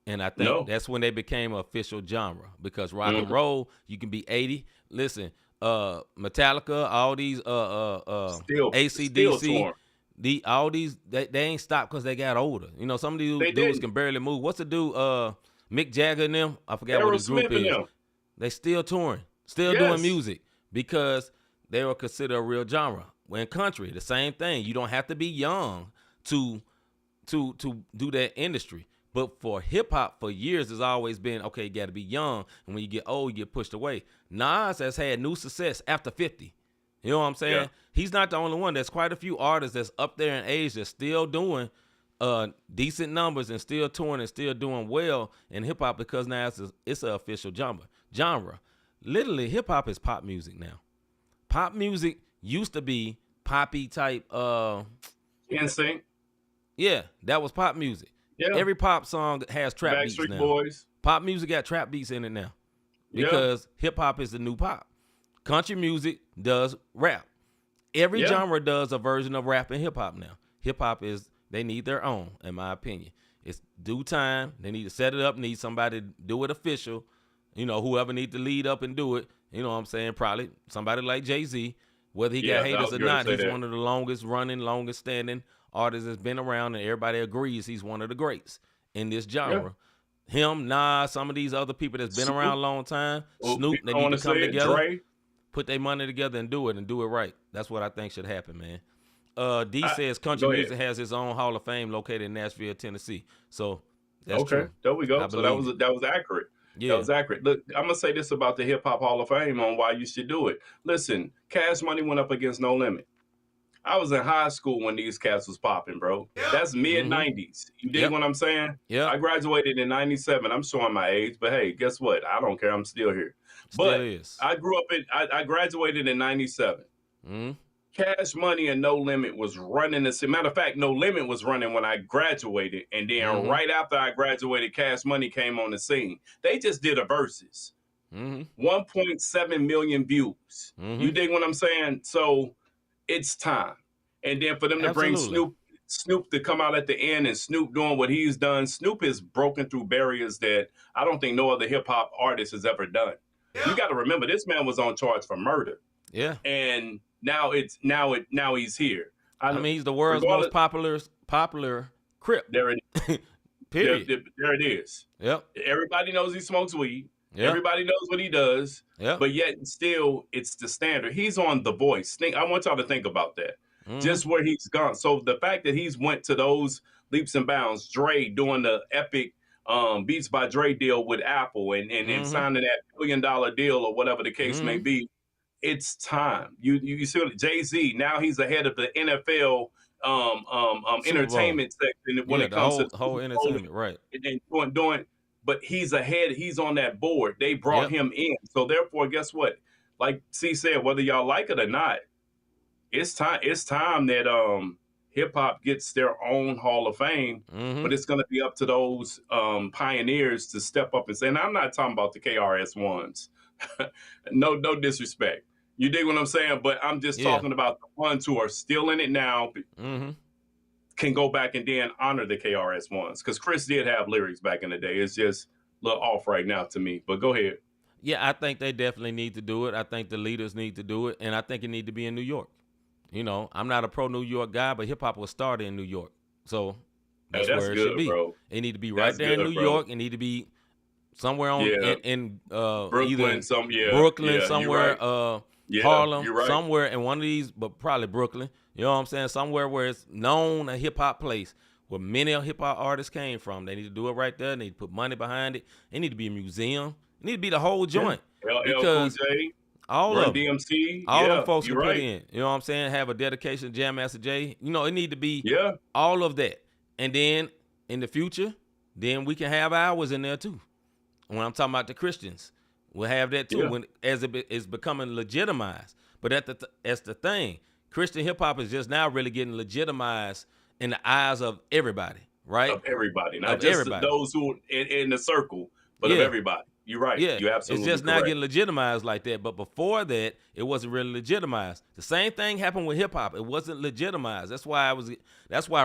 And I think that's when they became an official genre, because rock and roll, you can be 80. Listen, Metallica, all these AC/DC, all these they ain't stopped because they got older. You know, some of these dudes can barely move. What's the dude? Mick Jagger and them? I forgot what his group is. They still touring, still doing music because they were considered a real genre. When country, the same thing. You don't have to be young to do that industry. But for hip hop, for years, it's always been, okay, you got to be young. And when you get old, you get pushed away. Nas has had new success after 50. You know what I'm saying? Yeah. He's not the only one. There's quite a few artists that's up there in age that's still doing decent numbers and still touring and still doing well in hip hop, because now it's an official genre. Literally, hip hop is pop music now. Pop music used to be poppy type. NSYNC. Yeah, that was pop music. Yeah. Every pop song has trap beats now. Boys. Pop music got trap beats in it now, because hip hop is the new pop. Country music does rap. Every genre does a version of rap and hip hop now. Hip hop they need their own, in my opinion. It's due time. They need to set it up, need somebody to do it official. You know, whoever needs to lead up and do it. You know what I'm saying? Probably somebody like Jay-Z. Whether he got haters or not, he's one of the longest running, longest standing artists that's been around, and everybody agrees he's one of the greats in this genre. Yeah. Him, Nas, some of these other people that's been around a long time, Snoop, they need to come together, put their money together and do it right. That's what I think should happen, man. D says country music has its own Hall of Fame located in Nashville, Tennessee. So that's true. There we go. So that was accurate. Yeah. That was accurate. Look, I'm going to say this about the Hip Hop Hall of Fame on why you should do it. Listen, Cash Money went up against No Limit. I was in high school when these cats was popping, bro. Yeah. That's mid-90s. You dig what I'm saying? Yeah. I graduated in 97. I'm showing my age, but hey, guess what? I don't care. I'm still here. I grew up I graduated in 97. Mm-hmm. Cash Money and No Limit was running. Matter of fact, No Limit was running when I graduated. And then right after I graduated, Cash Money came on the scene. They just did a versus. 1.7 million views. You dig what I'm saying? So it's time. And then for them to bring Snoop to come out at the end, and Snoop doing what he's done. Snoop has broken through barriers that I don't think no other hip hop artist has ever done. Yeah. You got to remember, this man was on charge for murder. Yeah. And now he's here. I mean, he's the world's most popular Crip. There it is. Period. There it is. Yep. Everybody knows he smokes weed. Yep. Everybody knows what he does. Yep. But yet still, it's the standard. He's on The Voice. I want y'all to think about that. Just where he's gone. So the fact that he's went to those leaps and bounds, Dre doing the epic Beats by Dre deal with Apple and signing that $1 billion deal or whatever the case may be, it's time. You see Jay-Z, now he's ahead of the NFL entertainment section when it comes to whole entertainment, right? And doing, but he's ahead. He's on that board. They brought him in. So therefore, guess what? Like C said, whether y'all like it or not, it's time that hip hop gets their own Hall of Fame. But it's going to be up to those pioneers to step up and say. And I'm not talking about the KRS ones. no disrespect. You dig what I'm saying? But I'm just talking about the ones who are still in it now. Can go back and then honor the KRS ones, because Chris did have lyrics back in the day. It's just a little off right now to me. But go ahead. Yeah, I think they definitely need to do it. I think the leaders need to do it, and I think it need to be in New York. You know, I'm not a pro New York guy, but hip hop was started in New York, so that's where it should be. Bro. It need to be right there in New York. It need to be somewhere in Brooklyn, either Brooklyn, somewhere, Harlem, right. somewhere in one of these, but probably Brooklyn. You know what I'm saying? Somewhere where it's known, a hip hop place where many hip hop artists came from. They need to do it right there. They need to put money behind it. It need to be a museum. It need to be the whole joint. Because all Run of them, DMC, all them folks can put right. in. You know what I'm saying? Have a dedication to Jam Master Jay. You know, it need to be Yeah. all of that. And then in the future, then we can have ours in there too. When I'm talking about the Christians, we'll have that too. Yeah. When as it is becoming legitimized. But that's the thing. Christian hip hop is just now really getting legitimized in the eyes of everybody, right? Of everybody, not Of just everybody. those who in the circle, but of Yeah. everybody. You're right. Yeah, You're absolutely it's just correct. now getting legitimized like that. But before that, it wasn't really legitimized. The same thing happened with hip hop. It wasn't legitimized. That's why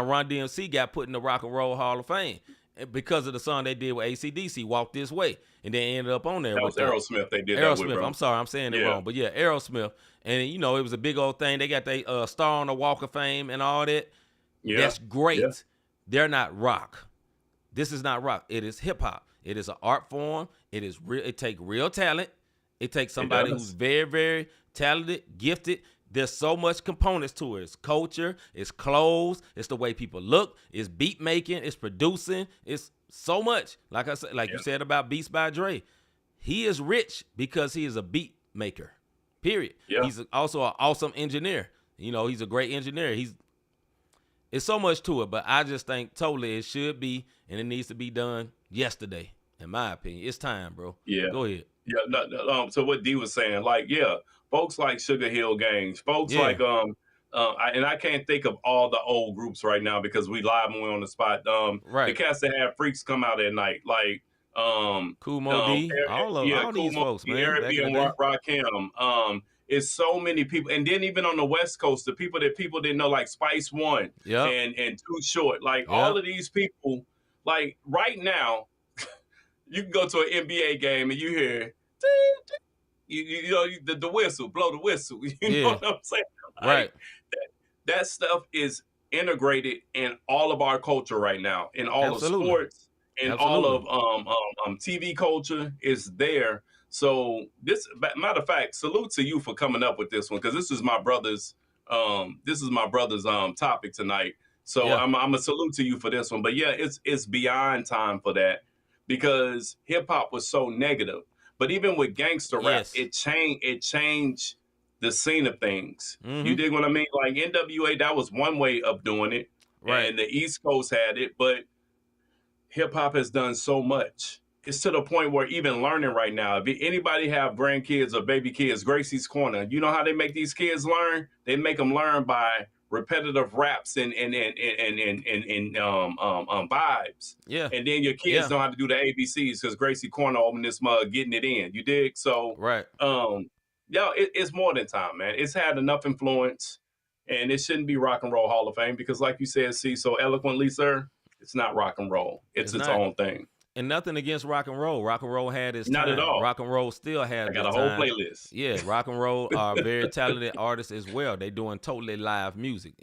Run DMC got put in the Rock and Roll Hall of Fame because of the song they did with AC/DC, Walk This Way, and then ended up on there. That was Aerosmith. They did that with, bro. I'm sorry, I'm saying it wrong, but yeah, Aerosmith, and you know it was a big old thing. They got their star on the Walk of Fame and all that. Yeah. That's great. Yeah. They're not rock. This is not rock. It is hip hop. It is an art form. It is real. It takes real talent. It takes somebody who's very, very talented, gifted. There's so much components to it. It's culture. It's clothes. It's the way people look. It's beat making. It's producing. It's so much. Like I said, you said about Beats by Dre, he is rich because he is a beat maker. Period. Yeah. He's also an awesome engineer. You know, he's a great engineer. It's so much to it, but I just think totally it should be, and it needs to be done yesterday, in my opinion. It's time, bro. Yeah. Go ahead. Yeah. So what D was saying, folks like Sugar Hill Gangs, folks like and I can't think of all the old groups right now because we live and we're on the spot. The cats that have Freaks Come Out at Night, like Cool Mo D, all these folks, man. Eric B and Rakim. It's so many people, and then even on the West Coast, the people that people didn't know, like Spice One and Too Short, all of these people, like right now, you can go to an NBA game and you hear, you know, the whistle, blow the whistle. You know what I'm saying? Right. That stuff is integrated in all of our culture right now, in all of sports, in all of TV culture is there. So matter of fact, salute to you for coming up with this one, because this is my brother's topic tonight. So I'm a salute to you for this one. But yeah, it's beyond time for that, because hip hop was so negative. But even with gangster rap, it changed the scene of things. Mm-hmm. You dig what I mean? Like NWA, that was one way of doing it. Right. And the East Coast had it, but hip hop has done so much. It's to the point where even learning right now, if anybody have grandkids or baby kids, Gracie's Corner, you know how they make these kids learn? They make them learn by repetitive raps and vibes. Yeah. And then your kids know how to do the ABCs because Gracie Corner opened this mug, getting it in. You dig? So it's more than time, man. It's had enough influence, and it shouldn't be Rock and Roll Hall of Fame because, like you said, so eloquently, sir, it's not rock and roll. It's its own thing. And nothing against rock and roll. Rock and roll had its time. Not at all. Rock and roll still has its time. I got a whole playlist. Yeah, rock and roll are very talented artists as well. They doing totally live music.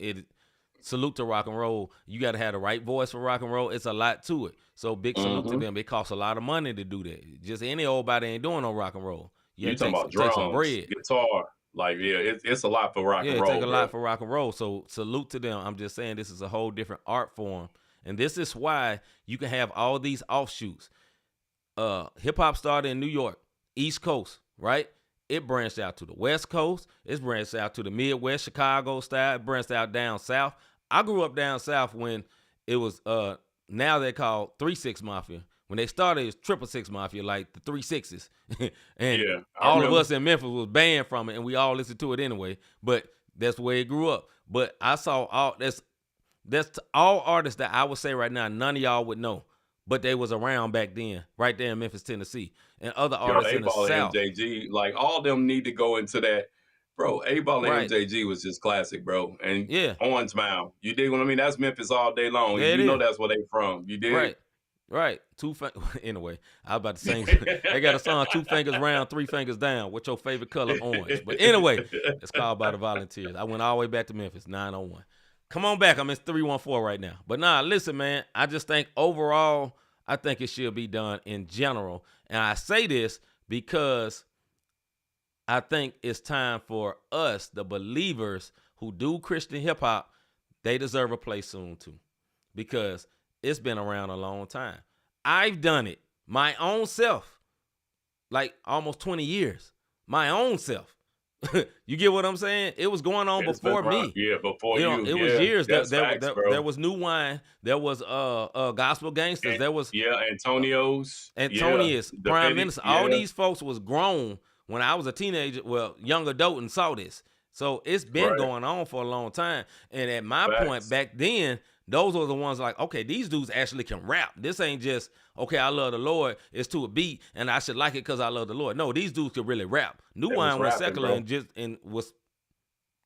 Salute to rock and roll. You got to have the right voice for rock and roll. It's a lot to it. So big salute to them. It costs a lot of money to do that. Just any old body ain't doing no rock and roll. You talking about drums, some bread, guitar. It's a lot for rock and roll. Yeah, it take a lot for rock and roll. So salute to them. I'm just saying this is a whole different art form. And this is why you can have all these offshoots. Hip hop started in New York, East Coast, right? It branched out to the West Coast. It's branched out to the Midwest, Chicago style. It branched out down south. I grew up down south when it was now they call 3-6 Mafia. When they started, it was 666 Mafia, like the 3-6s. And all of us in Memphis was banned from it, and we all listened to it anyway. But that's the way it grew up. But I saw all that's all artists that I would say right now, none of y'all would know. But they was around back then, right there in Memphis, Tennessee. And other artists in the South. MJG, like all of them need to go into that. Bro, A-Ball and MJG was just classic, bro. And Orange Mound. You dig what I mean? That's Memphis all day long. Yeah, you know that's where they from. You dig? Right. Anyway, I was about to sing. They got a song, 2 fingers round, 3 fingers down. What's your favorite color? Orange. But anyway, it's called By the Volunteers. I went all the way back to Memphis, 901. Come on back. I'm in 314 right now. But listen, man, I just think overall, I think it should be done in general. And I say this because I think it's time for us, the believers who do Christian hip hop, they deserve a place soon too. because it's been around a long time. I've done it my own self, like almost 20 years. My own self. You get what I'm saying? It was going on before me. Yeah, before you. It was years. There was New Wine. There was Gospel Gangsters. There was Antonius, Prime Minister. All these folks was grown when I was a teenager, well, young adult, and saw this. So it's been going on for a long time. And at my point back then, those were the ones like, okay, these dudes actually can rap. This ain't just, okay, I love the Lord, it's to a beat, and I should like it because I love the Lord. No, these dudes could really rap. New Wine was secular and was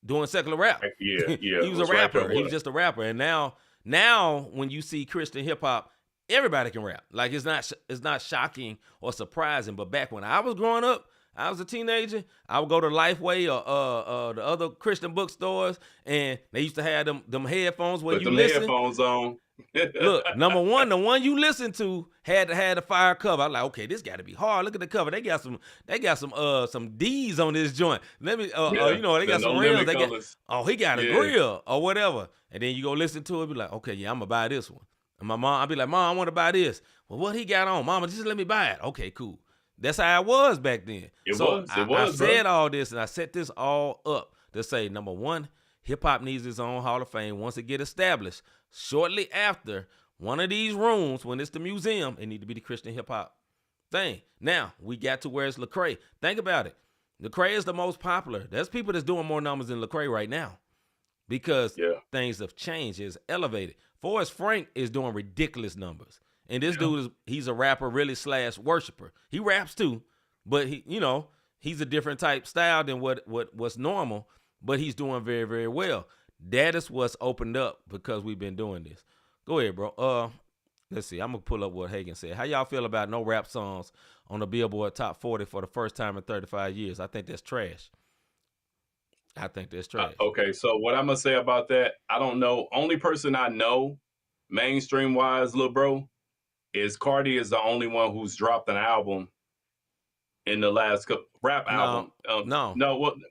doing secular rap. Yeah. He was a rapper. He was just a rapper. And now when you see Christian hip hop, everybody can rap. Like it's not shocking or surprising. But back when I was growing up, I was a teenager, I would go to Lifeway or the other Christian bookstores, and they used to have them headphones where you listen. Headphones on. Look, number one, the one you listen to had a fire cover. I'm like, okay, this got to be hard. Look at the cover. They got some D's on this joint. Let me, they got some rims. He got a grill or whatever. And then you go listen to it, be like, okay, yeah, I'm gonna buy this one. And my mom, I'll be like, Mom, I want to buy this. Well, what he got on, Mama? Just let me buy it. Okay, cool. That's how it was back then. I said all this, and I set this all up to say, number one, hip-hop needs its own Hall of Fame once it get established. Shortly after, one of these rooms, when it's the museum, it need to be the Christian hip-hop thing. Now, we got to where it's Lecrae. Think about it. Lecrae is the most popular. There's people that's doing more numbers than Lecrae right now because things have changed. It's elevated. Forrest Frank is doing ridiculous numbers. And this dude he's a rapper, really / worshiper. He raps too, but he's a different type style than what's normal, but he's doing very, very well. That is what's opened up because we've been doing this. Go ahead, bro. Let's see. I'm gonna pull up what Hagen said. How y'all feel about no rap songs on the Billboard Top 40 for the first time in 35 years? I think that's trash. Okay, so what I'm gonna say about that, I don't know. Only person I know, mainstream wise, little bro, is Cardi is the only one who's dropped an album in the last album. No.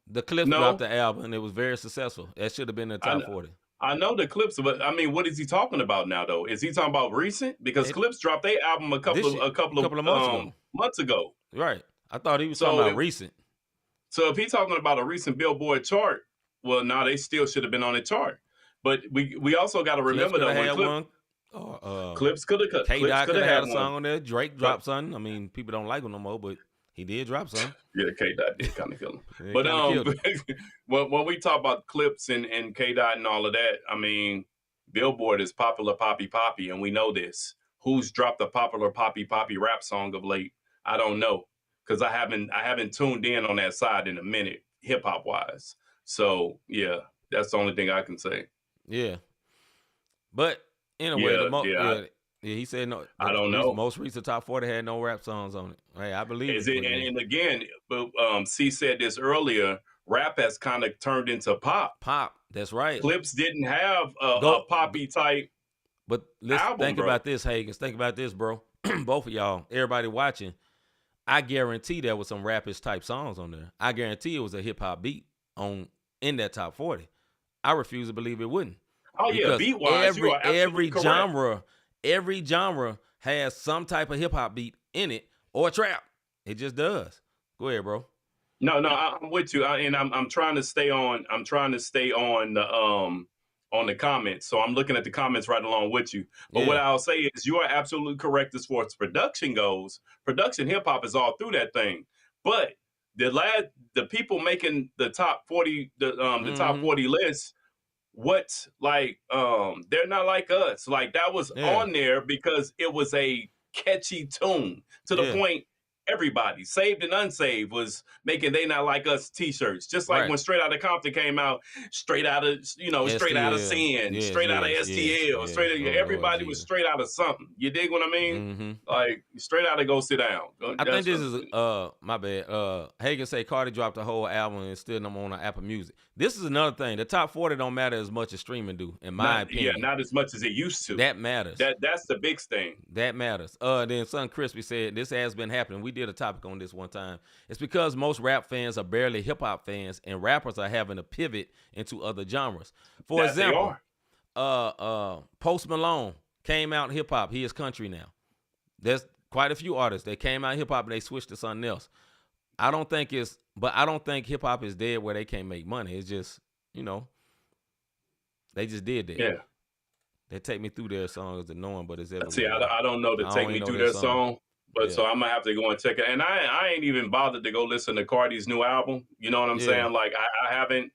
The Clips dropped the album, and it was very successful. That should have been in the top 40. I know the Clips, but I mean, what is he talking about now, though? Is he talking about recent? Because Clips dropped their album a couple of months ago. Right. I thought he was talking about recent. So if he's talking about a recent Billboard chart, well, no, they still should have been on the chart. But we also got to remember that Clips could have K-Dot could have had a song on there. Drake dropped something. I mean, people don't like him no more, but he did drop something. Yeah, K-Dot did kind of kill him. But when we talk about Clips and K-Dot and all of that, I mean, Billboard is popular poppy, and we know this. Who's dropped a popular poppy rap song of late? I don't know, because I haven't tuned in on that side in a minute, hip hop wise. So yeah, that's the only thing I can say. Yeah, but. Anyway, he said no. I don't know. Most recent top 40 had no rap songs on it. Hey, I believe it. And again, C said this earlier. Rap has kind of turned into pop. That's right. Clips didn't have a poppy type. But let's think about this, Hagens. Think about this, bro. Both of y'all, everybody watching. I guarantee there was some rapish type songs on there. I guarantee it was a hip hop beat in that top 40. I refuse to believe it wouldn't. Oh yeah, beat wise, every genre has some type of hip hop beat in it or trap. It just does. Go ahead, bro. No, I'm with you, and I'm trying to stay on. I'm trying to stay on the comments. So I'm looking at the comments right along with you. But what I'll say is, you are absolutely correct as far as production goes. Production hip hop is all through that thing, but the people making the top 40, the top 40 list. They're not like us. Like that was on there because it was a catchy tune to the point everybody, saved and unsaved, was making They Not Like Us t-shirts. Just like when Straight Outta Compton came out, straight out of Sin, straight out of STL, everybody was straight out of something. You dig what I mean? Mm-hmm. Like straight out of Go Sit Down. I think this is my bad. Hagen say Cardi dropped a whole album and still number on Apple Music. This is another thing. The top 40 don't matter as much as streaming do, in my opinion. Yeah, not as much as it used to. That matters. That's the big thing. That matters. Then Son Crispy said this has been happening. We did a topic on this one time. It's because most rap fans are barely hip hop fans, and rappers are having to pivot into other genres. For example, Post Malone came out in hip hop. He is country now. There's quite a few artists that came out in hip hop and they switched to something else. I don't think hip hop is dead where they can't make money. It's just, they just did that. Yeah. They Take Me Through Their song is the norm, but it's everywhere. See, I don't know to Take Me Through Their song, but so I'm gonna have to go and check it. And I ain't even bothered to go listen to Cardi's new album. You know what I'm saying? Like I haven't.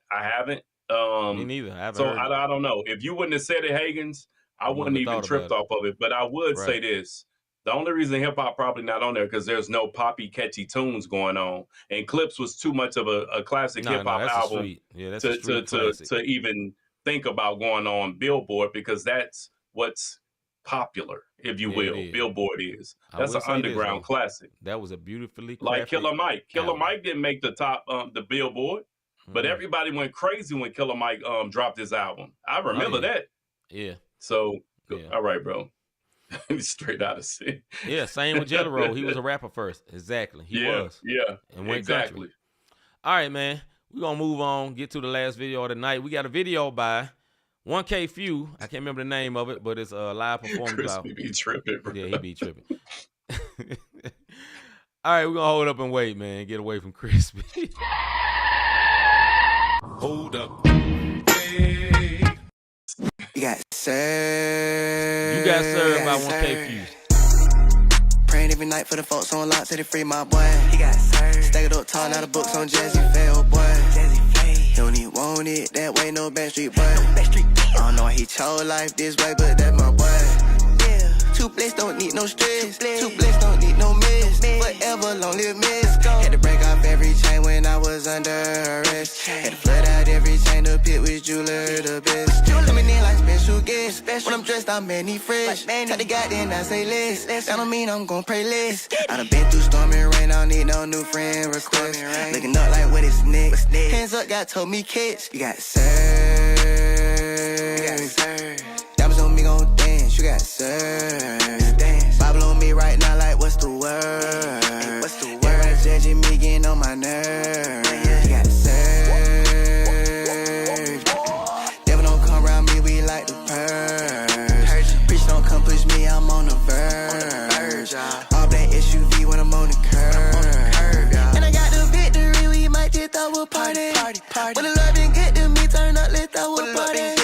Me neither. I haven't. So heard I don't know. If you wouldn't have said it, Hagens, I wouldn't even tripped off of it. But I would say this. The only reason hip hop probably not on there because there's no poppy, catchy tunes going on, and Clips was too much of a classic hip hop album to even think about going on Billboard because that's what's popular, if you will. Billboard is. That's an underground classic. That was a beautifully like Killer Mike. Killer Mike didn't make the top the Billboard, but everybody went crazy when Killer Mike dropped his album. I remember that. Yeah. So all right, bro. Straight out of sin. Yeah, same with Jello. He was a rapper first. Exactly. He was. Yeah. And went country. All right, man. We're going to move on, get to the last video of the night. We got a video by 1K Few. I can't remember the name of it, but it's a live performance. Crispy be tripping, bro. Yeah, he be tripping. All right, we're going to hold up and wait, man. Get away from Crispy. Hold up. Hey. You got served. You got served by 1K Few. Praying every night for the folks on lock till they free my boy. He got served. Staggered up tall, now the books on Jazzy Fail, boy. Jazzy Fail. He don't even want it that way, no Backstreet boy. I don't know why he chose life this way, but that's my boy. Yeah. Too blessed, don't need no stress. Too blessed, don't need no miss. Forever, long live miss. Had to break off every chain when I was under arrest. Had to flood out every chain, the pit with jeweler, the best. Coming in like special guest. When I'm dressed, I'm many fresh. Tell the guy, then I say less. That don't mean I'm gon' pray less. I done been through storm and rain, I don't need no new friend request. Looking up like what is next. Hands up, God told me catch. You got served. Diamonds on me gon' dance. You got served. Bible on me right now like what's the word? What's the word? Everybody's judging me, getting on my nerves. You got served. Devil don't come around me, we like the purge. Preach don't come push me, I'm on the verge. All black SUV when I'm on the curb. And I got the victory, we might just throw a party. When the Lord been good to me, turn up, let's throw a party.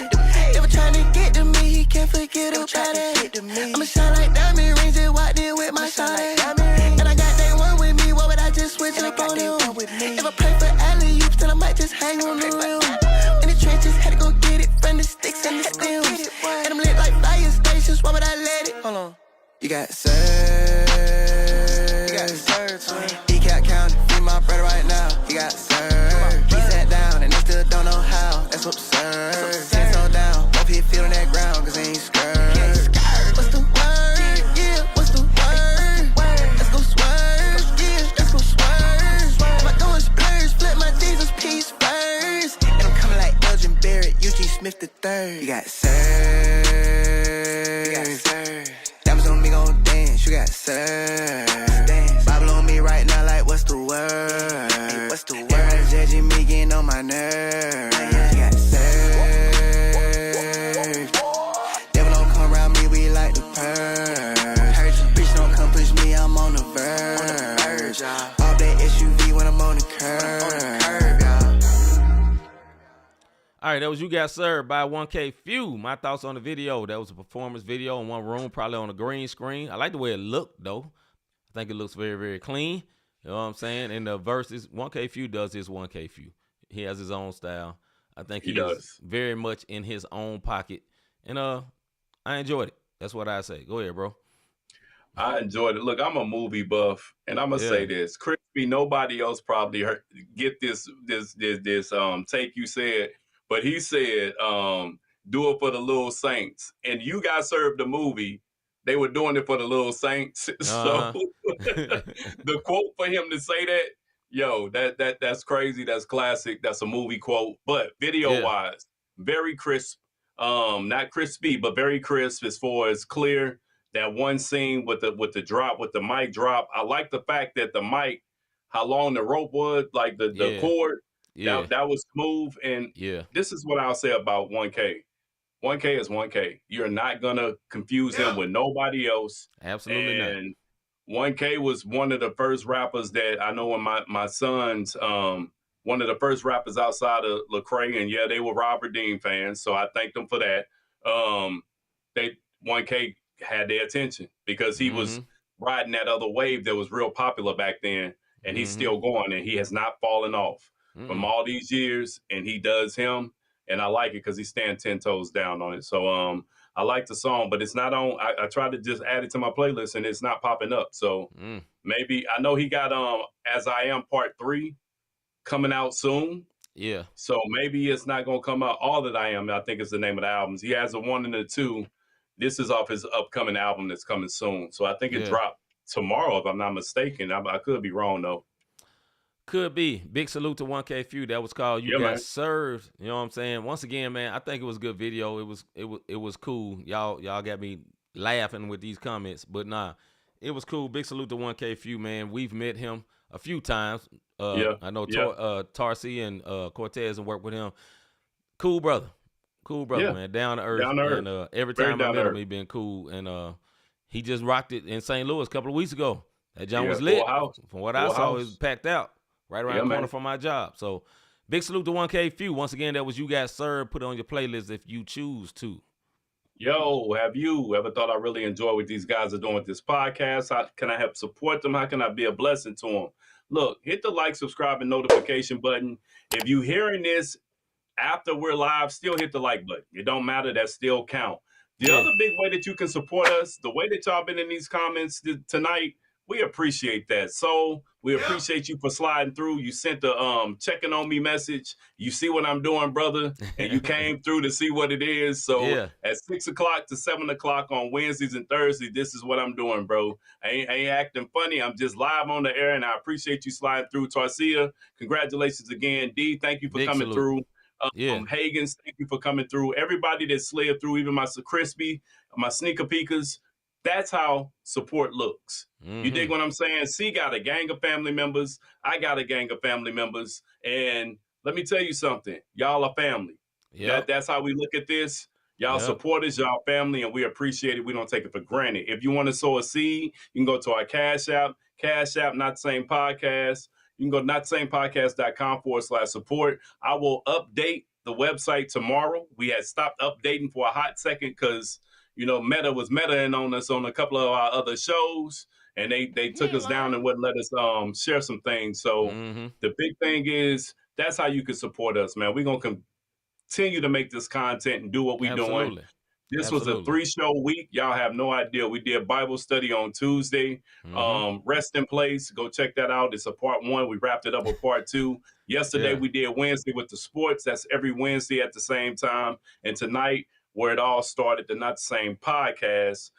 Never trying to get to me, he can't forget about it. I'ma shine like diamond rings and walk in with my shine. And I got day one with me, what would I just switch up on him? If I pray for alley-oops, then I might just hang on the rim. In the trenches, had to go get it from the sticks and the stems. And I'm lit like fire stations, why would I let it? Hold on. You got served. You got served. He can't count, feed my brother right now. He got served. He sat down and they still don't know how. That's absurd. Hands on down, both hit feet on that ground, cause they ain't scared. What's the word? Yeah, what's the word? Let's go swerve. Yeah, let's go swerve. My doing splurge, flip my Jesus piece first. And I'm coming like Elgin Barrett, Eugene Smith III. You got served. You got served. Diamonds on me gon' dance. You got served. Bible on me right now like what's the word? Hey, what's the word? Everybody's judging me, getting on my nerves. You got served. Devil don't come around me, we like the purge. Bitch don't come push me, I'm on the verge. All that SUV when I'm on the curb. All right, that was You Got Served by 1K Few. My thoughts on the video. That was a performance video in one room, probably on a green screen. I like the way it looked, though. I think it looks very, very clean. You know what I'm saying? And the verses, 1K Few does his 1K Few. He has his own style. I think he does very much in his own pocket. And I enjoyed it. That's what I say. Go ahead, bro. I enjoyed it. Look, I'm a movie buff, and I'm gonna say this: Crispy, nobody else probably get this take you said, but he said, "Do it for the little saints." And You Got Served the movie. They were doing it for the little saints. So the quote for him to say that, yo, that's crazy. That's classic. That's a movie quote. But video wise, very crisp. Not crispy, but very crisp as far as clear. That one scene with the drop, with the mic drop. I like the fact that the mic, how long the rope was, like the cord, that was smooth. And this is what I'll say about 1K. 1K is 1K. You're not going to confuse him with nobody else. Absolutely not. And 1K was one of the first rappers that I know when my sons, one of the first rappers outside of Lecrae, and yeah, they were Robert Dean fans, so I thank them for that. 1K had their attention because he was riding that other wave that was real popular back then, and he's still going, and he has not fallen off from all these years, and he does him. And I like it because he stands 10 toes down on it. So I like the song, but it's not on. I tried to just add it to my playlist, and it's not popping up. So maybe I know he got As I Am Part 3 coming out soon. Yeah. So maybe it's not gonna come out. All That I Am, I think, is the name of the albums. He has a 1 and a 2. This is off his upcoming album that's coming soon. So I think it dropped tomorrow, if I'm not mistaken. I could be wrong though. Could be. Big salute to 1K Few. That was called You Got Served. You know what I'm saying? Once again, man, I think it was a good video. It was cool. Y'all got me laughing with these comments, but nah, it was cool. Big salute to 1K Few, man. We've met him a few times. I know Tarsi and Cortez and worked with him. Cool brother, man. Down to earth. And every time I met him, he been cool. And he just rocked it in St. Louis a couple of weeks ago. That joint was lit. From what I saw, it was packed out. Right around the corner from my job. So big salute to 1K Few. Once again, that was You Got Served. Put it on your playlist if you choose to. Yo, have you ever thought I really enjoy what these guys are doing with this podcast? How can I help support them? How can I be a blessing to them? Look, hit the like, subscribe, and notification button. If you're hearing this after we're live, still hit the like button. It don't matter. That still count. The other big way that you can support us, the way that y'all been in these comments tonight, we appreciate that. So we appreciate you for sliding through. You sent the checking on me message. You see what I'm doing, brother, and you came through to see what it is. So at 6 o'clock to 7 o'clock on Wednesdays and Thursdays, this is what I'm doing, bro. I ain't acting funny. I'm just live on the air, and I appreciate you sliding through. Tarsia, congratulations again. D, thank you for coming through. Hagens, thank you for coming through. Everybody that slid through, even my Crispy, my Sneaker Peekers. That's how support looks. You dig what I'm saying? C got a gang of family members. I got a gang of family members. And let me tell you something. Y'all are family. That's how we look at this. Y'all support us, y'all family, and we appreciate it. We don't take it for granted. If you want to sow a seed, you can go to our Cash App, Not the Same Podcast. You can go to notsamepodcast.com/support. I will update the website tomorrow. We had stopped updating for a hot second because Meta was metaing on us on a couple of our other shows, and they took us down and wouldn't let us share some things. So the big thing is that's how you can support us, man. We're going to continue to make this content and do what we're doing. This was a 3-show week. Y'all have no idea. We did Bible study on Tuesday. Rest in Place. Go check that out. It's a part 1. We wrapped it up with part 2. Yesterday we did Wednesday with the sports. That's every Wednesday at the same time. And tonight, where it all started, the Not the Same Podcast.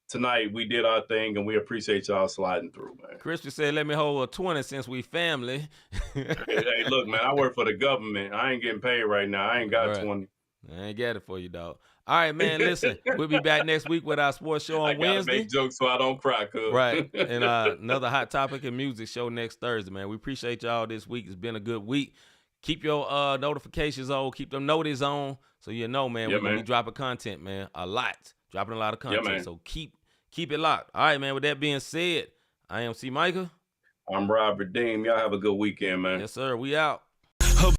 Tonight, we did our thing, and we appreciate y'all sliding through, man. Christian said, let me hold a 20 since we family. Hey, look, man, I work for the government. I ain't getting paid right now. I ain't got 20. I ain't got it for you, dog. All right, man, listen. We'll be back next week with our sports show on Wednesday. I gotta make jokes so I don't cry, cuz. Right. And another hot topic and music show next Thursday, man. We appreciate y'all this week. It's been a good week. Keep your notifications on. Keep them notices on. So man, we're going to be dropping content, man, a lot. Dropping a lot of content. So keep it locked. All right, man, with that being said, I am C-Micah. I'm Robert Dean. Y'all have a good weekend, man. Yes, sir. We out.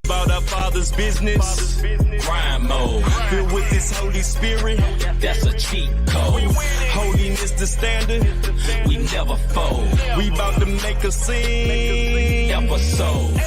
About our Father's business, crime mode. Filled with this Holy Spirit, that's a cheat code. Holiness the standard, we never fold. We about to make a scene episode.